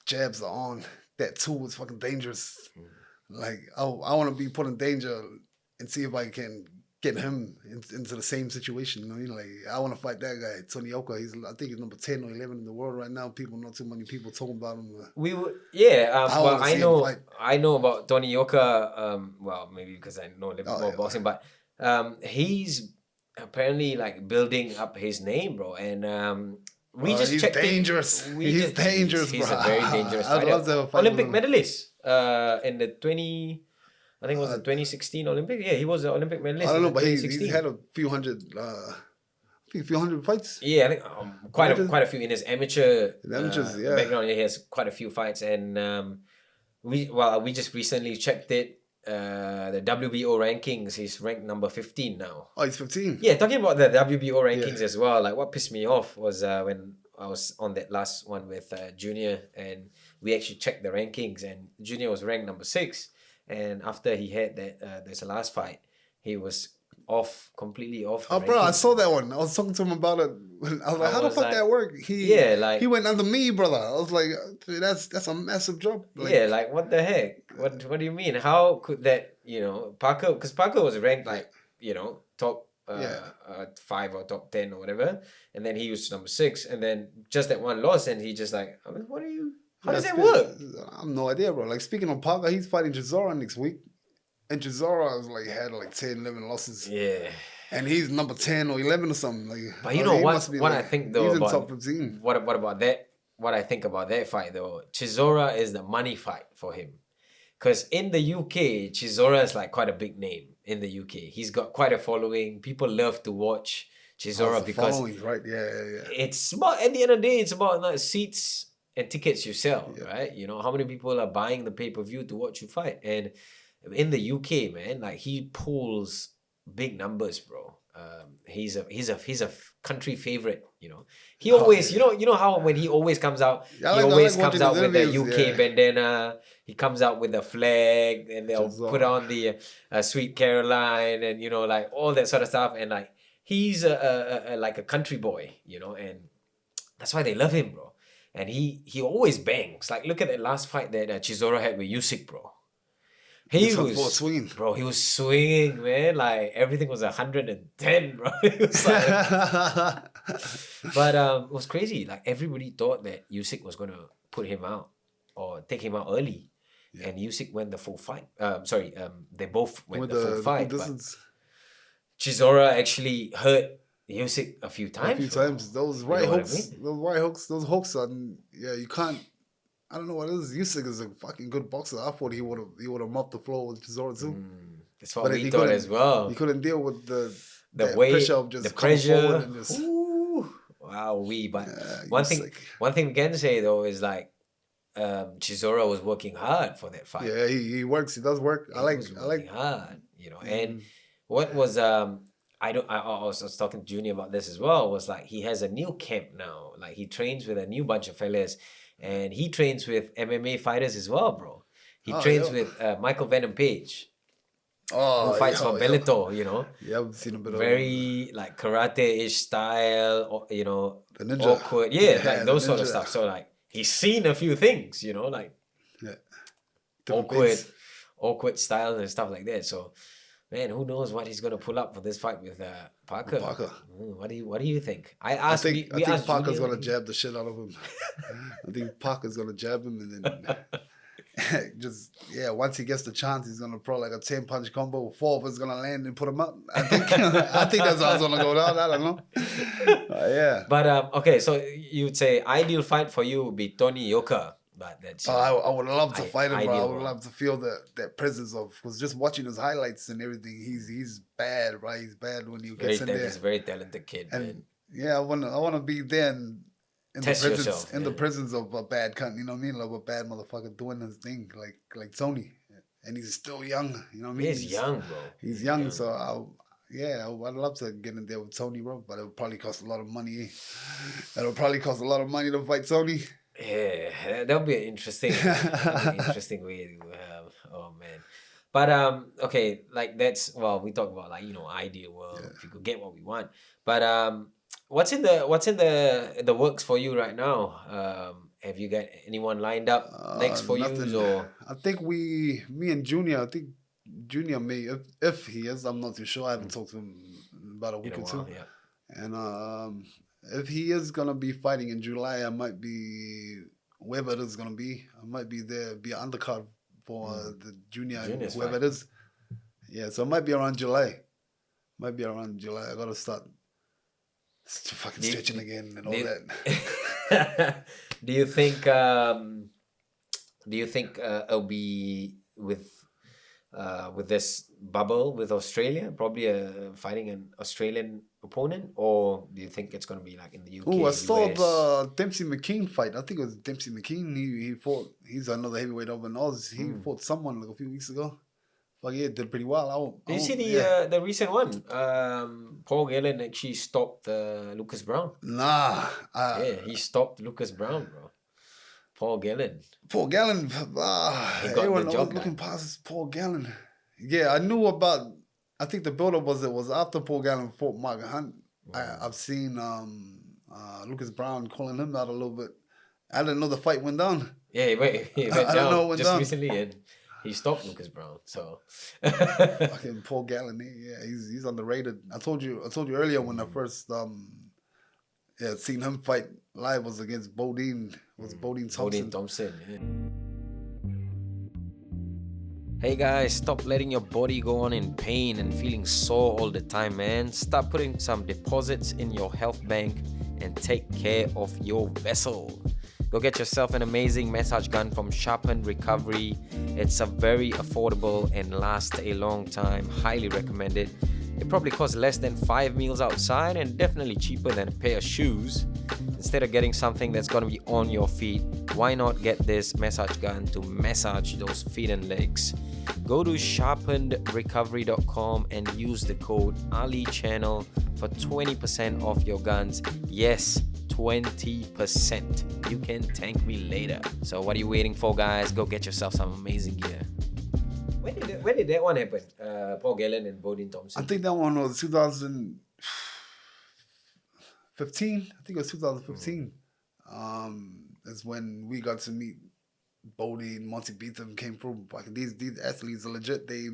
jabs are on. That tool is fucking dangerous. Like I want to be put in danger and see if I can get him into the same situation. You know what I mean? Like I want to fight that guy, Tony Yoka. I think he's number 10 or 11 in the world right now. Not too many people talking about him. Well, I know about Tony Yoka. Well, maybe because I know a little bit more boxing, but he's apparently like building up his name, bro. And he's dangerous. He's dangerous, he's bro. a very dangerous I'd fighter. love to fight Olympic him. medalist in the 2016 Olympics. Yeah, he was an Olympic medalist. I don't know, but he's he's had a few hundred fights. Yeah, I think quite a few in his amateur yeah. background. He has quite a few fights, and we just recently checked it. The Wbo Rankings, he's ranked number 15 now. Oh, he's 15. Yeah, talking about the WBO rankings as well. Like what pissed me off was when I was on that last one with Junior, and we actually checked the rankings, and Junior was ranked number 6. And after he had that, there's a last fight, he was completely off. Oh, bro, I saw that one. I was talking to him about it. I was like, how the fuck that work? He went under me, brother. I was like, that's a massive jump. Like, yeah, like what the heck? What do you mean? How could that? Parker, because Parker was ranked like top 5 or top 10 or whatever, and then he was number 6, and then just that one loss, and he just like, I mean, what are you? How does that work? I have no idea, bro. Like speaking of Parker, he's fighting Chisora next week. And Chisora had 10, 11 losses. Yeah. And he's number 10 or 11 or something. Like, but you know what I think though he's about, in top 15. What about that? What I think about that fight though, Chisora is the money fight for him. Because in the UK, Chisora is like quite a big name in the UK. He's got quite a following. People love to watch Chisora because right? Yeah. It's about, at the end of the day, it's about like seats and tickets you sell, right? How many people are buying the pay-per-view to watch you fight. And in the UK, man, like he pulls big numbers, bro. He's a country favorite. He always, you know how when he always comes out, he always comes out with the UK bandana. He comes out with a flag, and they'll put on the Sweet Caroline, and like all that sort of stuff. And like he's like a country boy, and that's why they love him, bro. And he always bangs. Like look at that last fight that Chisora had with Usyk, bro. He was swinging, bro. He was swinging, man. Like everything was 110, bro. It was like, but it was crazy. Like everybody thought that Usyk was gonna put him out or take him out early, and Usyk went the full fight. They both went the full fight. But Chisora actually hurt Usyk a few times. Those right hooks, those hooks are you can't. I don't know what it is. Usyk is a fucking good boxer. I thought he would have mopped the floor with Chisora too. That's what we thought as well. He couldn't deal with the weight, pressure of just the pressure. And just, But one thing we can say though is like Chisora was working hard for that fight. Yeah, he works. He does work. I like hard. And what was I was talking to Junior about this as well. Was like he has a new camp now. Like he trains with a new bunch of fellas. And he trains with MMA fighters as well, bro. He trains with Michael Venom Page, who fights for Bellator, Yeah, I've seen a bit very like karate-ish style, the ninja. awkward. Yeah, like those sort of stuff. So like he's seen a few things, like awkward styles and stuff like that. So man, who knows what he's gonna pull up for this fight with Parker? What do you think? I think Parker's gonna jab the shit out of him. I think Parker's gonna jab him, and then Just once he gets the chance, he's gonna throw like a 10-punch combo. 4 of it's gonna land and put him up. I think I think that's how it's gonna go down. I don't know. Yeah. But okay, so you'd say ideal fight for you would be Tony Yoka, but that's I would love to fight him, bro. I ideal, would bro. love to feel that presence of, because just watching his highlights and everything, he's bad, right? He's bad when he gets in there. He's a very talented kid, And man. yeah, I wanna be there in Test the presence yourself, in the yeah. presence of a bad cunt, you know what I mean? Like a bad motherfucker doing his thing, like Tony. And he's still young, you know what I mean? He's young, bro. He's young, so I'd love to get in there with Tony, bro. But it would probably cost a lot of money. It'll probably cost a lot of money to fight Tony. Yeah, that'll be interesting. Interesting way to have. Oh man. But okay, like that's we talk about like ideal world, if you could get what we want. But what's in the works for you right now? Have you got anyone lined up next for Nothing. you or? I think me and Junior. I think Junior may, if he is, I'm not too sure. I haven't talked to him in about a week or two. Yeah. And if he is gonna be fighting in July, I might be wherever it is gonna be. I might be there, be an undercard for the Junior's whoever fight. it is. Yeah, so it might be around July. I gotta start fucking stretching again and all that. Do you think it'll be with this bubble with Australia, probably fighting an Australian opponent, or do you think it's gonna be like in the UK? Oh, I saw US? the Dempsey McKean fight. I think it was Dempsey McKean. He fought. He's another heavyweight over in Oz. He fought someone like a few weeks ago. But yeah, did pretty well. Did you see the recent one? Paul Gallen actually stopped Lucas Brown. Nah. He stopped Lucas Brown, bro. Paul Gallen. Paul Gallen. Everyone the job was looking past Paul Gallen. Yeah, I knew about. I think the build-up was after Paul Gallen fought Mark Hunt. I've seen Lucas Brown calling him out a little bit. I didn't know the fight went down. Yeah, he went I don't know down what just down. recently, and he stopped Lucas Brown. So Fucking Paul Gallen, he's underrated. I told you earlier when I first seen him fight live was against Bodine. Bodine Thompson. Bodine Thompson. Yeah. Hey guys, stop letting your body go on in pain and feeling sore all the time, man. Start putting some deposits in your health bank and take care of your vessel. Go get yourself an amazing massage gun from Sharpened Recovery. It's a very affordable and lasts a long time. Highly recommended. It probably costs less than 5 meals outside and definitely cheaper than a pair of shoes. Instead of getting something that's going to be on your feet, why not get this massage gun to massage those feet and legs? Go to sharpenedrecovery.com and use the code AliChannel for 20% off your guns. Yes, 20%. You can thank me later. So what are you waiting for, guys? Go get yourself some amazing gear. When did that one happen? Paul Gallen and Bodine Thompson. I think that one was 2015. I think it was 2015. That's when we got to meet Bodine, Monty Beetham came through. Like these athletes are legit. They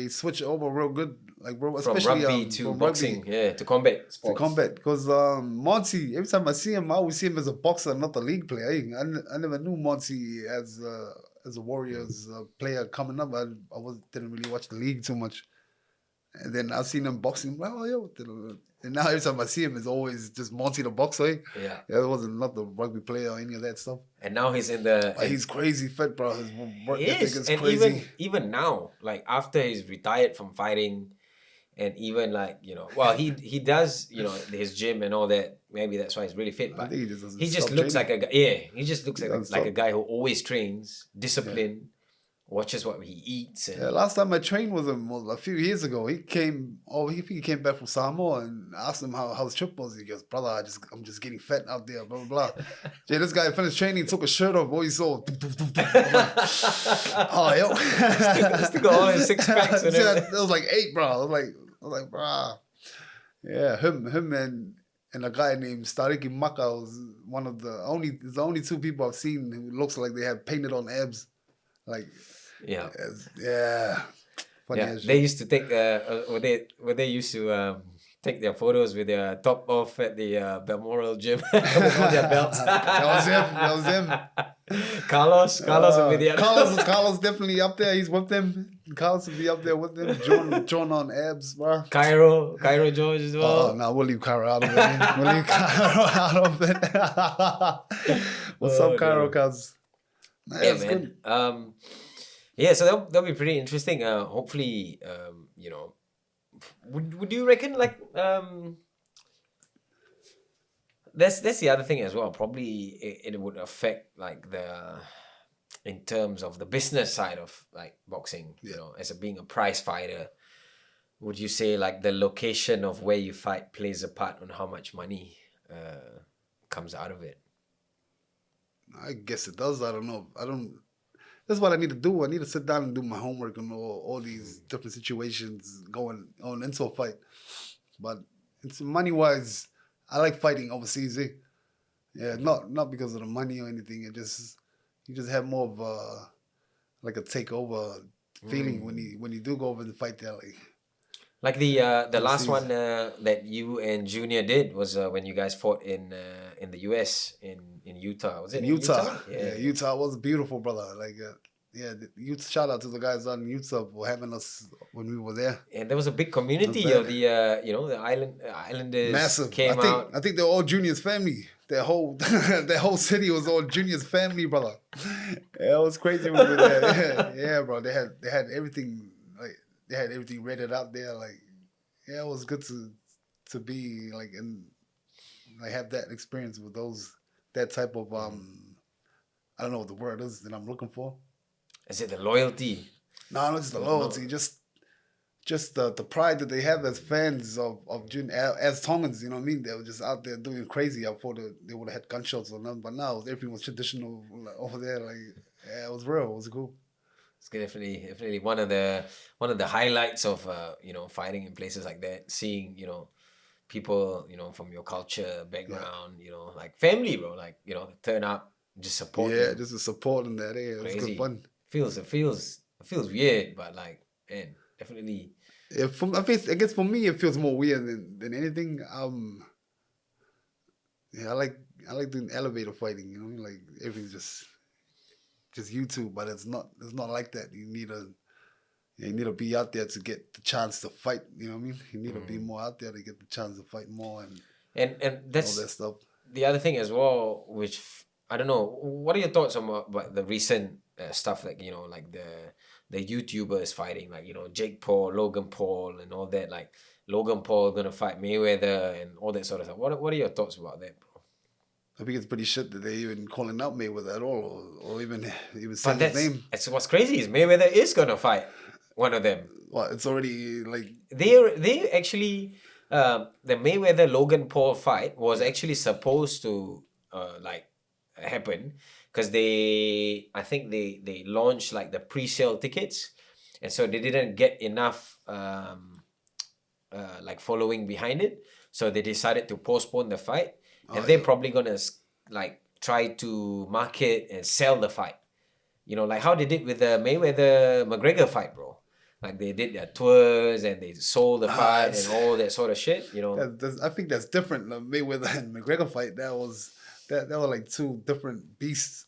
switch over real good, like bro, From especially rugby to from boxing, rugby to combat sports. to combat. Because Monty, every time I see him, I always see him as a boxer, not a league player. I never knew Monty as a Warriors player coming up. I didn't really watch the league too much. And then I seen him boxing. Well, yeah, and now every time I see him, it's always just Monty the boxer. Yeah. It wasn't not the rugby player or any of that stuff. And now he's in the. But he's crazy fit, bro. His work He ethic is, is and crazy. even now, like after he's retired from fighting, and even like he does his gym and all that. Maybe that's why he's really fit. I But think he just doesn't he just stop looks training. like a guy. Yeah, he just looks He like doesn't a stop. guy who always trains, disciplined, watches what he eats. And Yeah, last time I trained with him was a few years ago. He came back from Samoa, and I asked him how his trip was. He goes, "Brother, I'm just getting fat out there, blah blah blah." Yeah, this guy finished training, took a shirt off, boy, he saw. Oh, yo, still got all his six packs and Yeah, everything. it was like 8, bro. I was like, bruh. Yeah, him and a guy named Stariki Maka was one of the only 2 people I've seen who looks like they have painted on abs, like. Yeah. Yeah. Funny Yeah, as they shit. used to take. They used to take their photos with their top off at the Balmoral gym with all their belts. That was him. That was him. Carlos will be the other. Carlos definitely up there. He's with them. Carlos will be up there with them. John on abs, bro. Cairo George as well. Oh, no, we'll leave Cairo out of it. We'll leave Cairo out of it. What's up, Cairo? Cuz? Yeah, man. Good. So that'll be pretty interesting. Hopefully, you know, would you reckon like that's the other thing as well. Probably it would affect like in terms of the business side of like boxing. You know, as being a prize fighter, would you say like the location of where you fight plays a part on how much money comes out of it? I guess it does. I don't know. That's what I need to do. I need to sit down and do my homework on all these different situations going on into a fight. But it's money-wise, I like fighting overseas. Yeah, not because of the money or anything. You just have more of a takeover feeling when you do go over and fight there. Like the last one that you and Junior did was when you guys fought in the US in Utah. Was it in Utah? Yeah, Utah was beautiful, brother. Shout out to the guys out in Utah for having us when we were there. And there was a big community of the the islanders. Massive. Came out. I think they're all Junior's family. Their whole city was all Junior's family, brother. Yeah, it was crazy when we were there. Yeah, bro. They had everything they had everything rated out there. It was good to be have that experience with that type of I don't know what the word is that I'm looking for. Is it the loyalty? No, not just the loyalty, No. just the pride that they have as fans of Junior, as Tongans, you know what I mean? They were just out there doing crazy. I thought they would have had gunshots or nothing, but now everything was traditional over there. It was real. It was cool. It's definitely one of the highlights of fighting in places like that. Seeing people from your culture background, like family, bro, turn up, just support. Yeah, you. just the support and that. Yeah, it was good fun. It feels weird, but man, definitely. I guess for me it feels more weird than anything. I like doing elevator fighting. Everything's just YouTube, but it's not like that. You need to be out there to get the chance to fight. You know what I mean? You need to be more out there to get the chance to fight more and that's all that stuff. The other thing as well, which I don't know. What are your thoughts on about the recent stuff like the YouTubers fighting, Jake Paul, Logan Paul, and all that? Like Logan Paul gonna fight Mayweather and all that sort of stuff. What are your thoughts about that, bro? I think it's pretty shit that they even calling out Mayweather at all, or even saying his name. That's what's crazy is Mayweather is gonna fight one of them. Well, it's already they actually the Mayweather Logan Paul fight was actually supposed to happen because I think they launched the pre-sale tickets, and so they didn't get enough following behind it, so they decided to postpone the fight. And they're probably gonna try to market and sell the fight, like how they did with the Mayweather McGregor fight, bro. Like they did their tours and they sold the fight and all that sort of shit. I think that's different. The Mayweather and McGregor fight, that were like two different beasts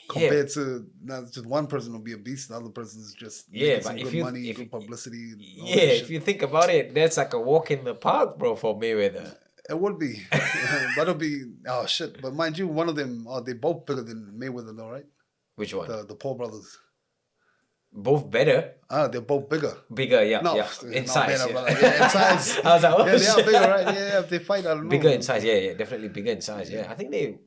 compared to not just one person will be a beast, the other person is just making some good money, good publicity. If you think about it, that's like a walk in the park, bro, for Mayweather. It would be, but it'll be shit. But mind you, one of them, they both bigger than Mayweather, though, right? Which one? The Paul brothers. Both better. They're both bigger. Bigger, yeah. No, yeah. In size. In size. I was like, oh, they are shit. bigger, right? Yeah, if they fight, I don't know. Bigger in size, yeah, definitely bigger in size. Yeah, I think they.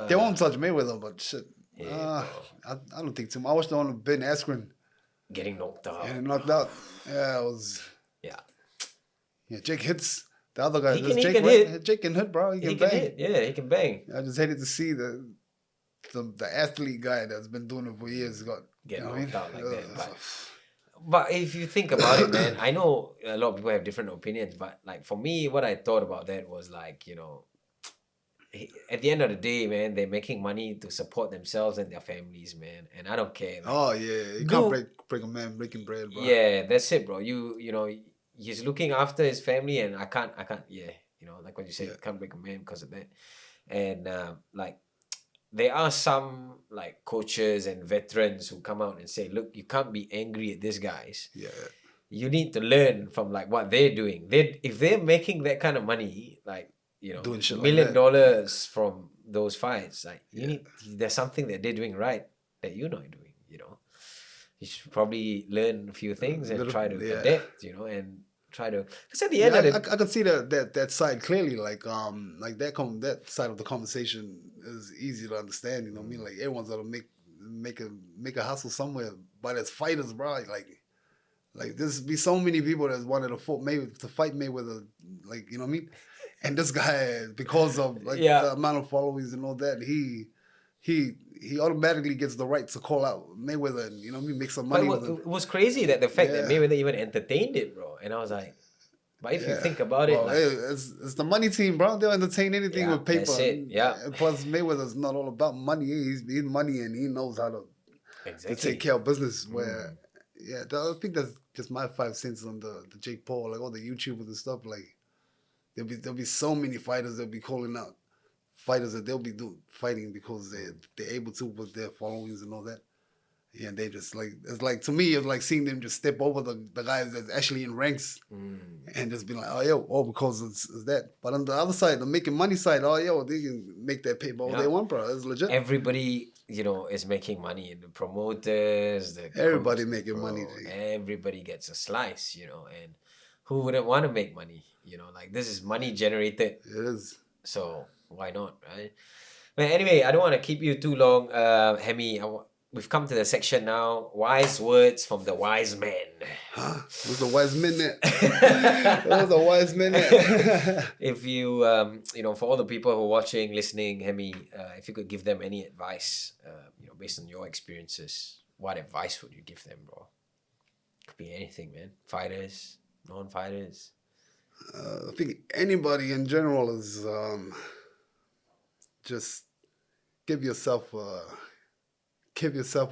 They won't touch Mayweather, but shit. Yeah, I don't think too much. I watched the one with Ben Askren. Getting knocked out. Yeah, knocked out. Yeah, it was. Yeah. Yeah, Jake hits. The other guy, He can hit. Jake can hit, bro. He can bang. hit. Yeah, he can bang. I just hated to see the athlete guy that's been doing it for years Get knocked out like that. But if you think about it, man, I know a lot of people have different opinions, but for me, what I thought about that was at the end of the day, man, they're making money to support themselves and their families, man, and I don't care. Oh yeah, you can't break a man breaking bread, bro. Yeah, that's it, bro. You he's looking after his family, and I can't, yeah, you know, like what you said, can't break a man because of that. And like, there are some like coaches and veterans who come out and say, look, you can't be angry at these guys. Yeah. You need to learn from like what they're doing. If they're making that kind of money, like, you know, Doing shit $1 like million that. from those fights, like there's something that they're doing right that you're not doing, you know. You should probably learn a few things and try to adapt, you know, and try to, because at the end of I the can see that side clearly. Like that side of the conversation is easy to understand. You know what I mean? Like everyone's gotta make a hustle somewhere. But as fighters, bro, like there's be so many people that wanted to fight Mayweather, like, you know what I mean? And this guy, because of like the amount of followers and all that, he automatically gets the right to call out Mayweather and, you know what I mean, make some money with him. it was crazy that the fact that Mayweather even entertained it, bro. And I was like, but if you think about it, like, it's the money team, bro. They'll entertain anything with paper. That's it. Yeah. And plus, Mayweather's not all about money. He's money, and he knows how to take care of business. Where, I think that's just my 5 cents on the Jake Paul, like all the YouTubers and stuff. Like there'll be so many fighters that'll be calling out fighters that they'll be fighting because they're able to with their followings and all that. Yeah, and they just like, it's like, to me, it's like seeing them just step over the guys that's actually in ranks and just be like, because it's that. But on the other side, the making money side, they can make that paper all they want, bro. It's legit. Everybody, you know, is making money. The promoters, everybody coaches, making money. Everybody gets a slice, you know, and who wouldn't want to make money? You know, like, this is money generated. It is. So why not, right? But anyway, I don't want to keep you too long, Hemi. We've come to the section now. Wise words from the wise men. Huh? Who's the wise men there? Who's the wise men there? If you, you know, for all the people who are watching, listening, Hemi, if you could give them any advice, you know, based on your experiences, what advice would you give them, bro? Could be anything, man. Fighters, non-fighters. I think anybody in general is just give yourself a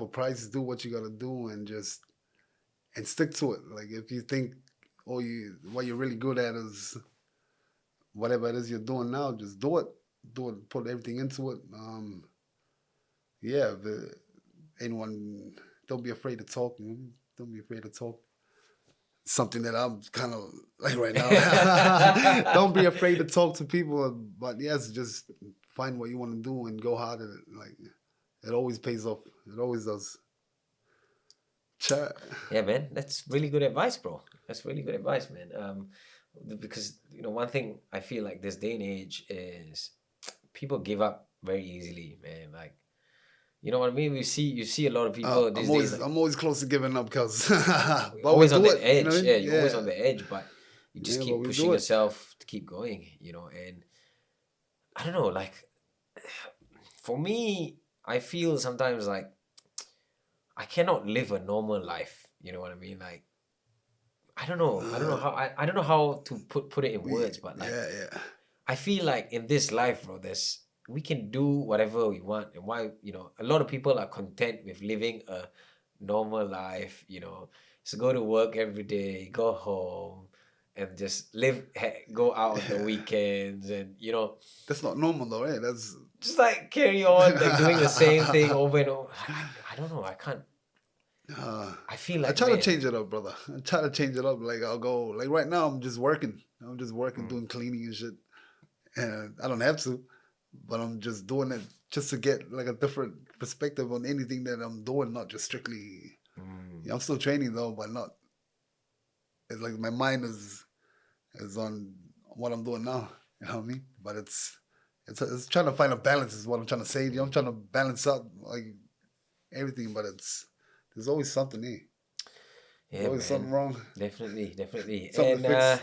price, do what you gotta do, and stick to it. Like, if you think what you're really good at is whatever it is you're doing now, just do it, put everything into it. Anyone, don't be afraid to talk. You know? Don't be afraid to talk. Something that I'm kind of like right now. Don't be afraid to talk to people, but yes, just find what you want to do and go hard at it. Like, it always pays off. It always does. Yeah, man, that's really good advice, bro. That's really good advice, man. Because, you know, one thing I feel like this day and age is people give up very easily, man. Like, you know what I mean? You see a lot of people these days. I'm always close to giving up because always on the edge. You know? Yeah, you're always on the edge, but you just keep pushing yourself to keep going, you know. And I don't know, like, for me, I feel sometimes like I cannot live a normal life. You know what I mean? Like, I don't know how to put it in words, but like, I feel like in this life, bro, we can do whatever we want. And why, you know, a lot of people are content with living a normal life, you know. So go to work every day, go home, and just go out on the weekends, and, you know. That's not normal though, right? That's just like carry on, like doing the same thing over and over. I don't know. I can't. I feel like I try to change it up, brother. I try to change it up. Like, I'll go, like, right now I'm just working. Doing cleaning and shit. And I don't have to, but I'm just doing it just to get like a different perspective on anything that I'm doing, not just strictly. I'm still training though, but not. It's like my mind is on what I'm doing now. You know what I mean? But it's trying to find a balance is what I'm trying to say. I'm trying to balance out like everything, but there's always something there. Yeah, always something wrong. Definitely. Something and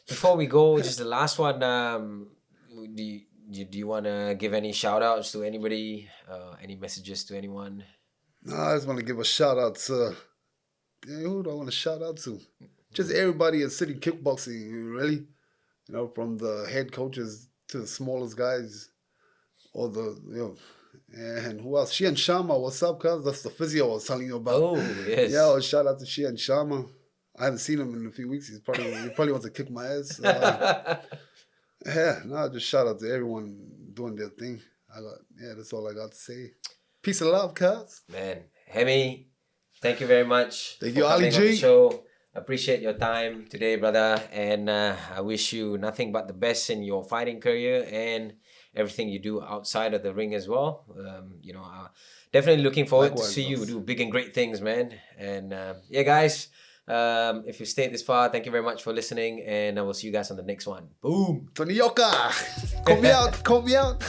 before we go, just the last one. Do you want to give any shout outs to anybody? Any messages to anyone? No, I just want to give a shout out to. Who do I want to shout out to? Just everybody at City Kickboxing, really. You know, from the head coaches to the smallest guys, or and who else? She and Shama, what's up, cuz? That's the physio I was telling you about. Oh, yes. Yeah, shout out to She and Shama. I haven't seen him in a few weeks. He probably wants to kick my ass. Just shout out to everyone doing their thing. That's all I got to say. Peace and love, cuz. Man, Hemi, thank you very much. Thank for you, Ali coming on the G. show. Appreciate your time today, brother. And I wish you nothing but the best in your fighting career and everything you do outside of the ring as well. Definitely looking forward to see you do big and great things, man. And guys, if you stayed this far, thank you very much for listening, and I will see you guys on the next one. Boom! Tony Yoka! Call me out! Call me out!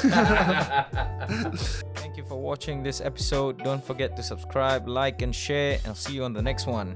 Thank you for watching this episode. Don't forget to subscribe, like, and share. I'll see you on the next one.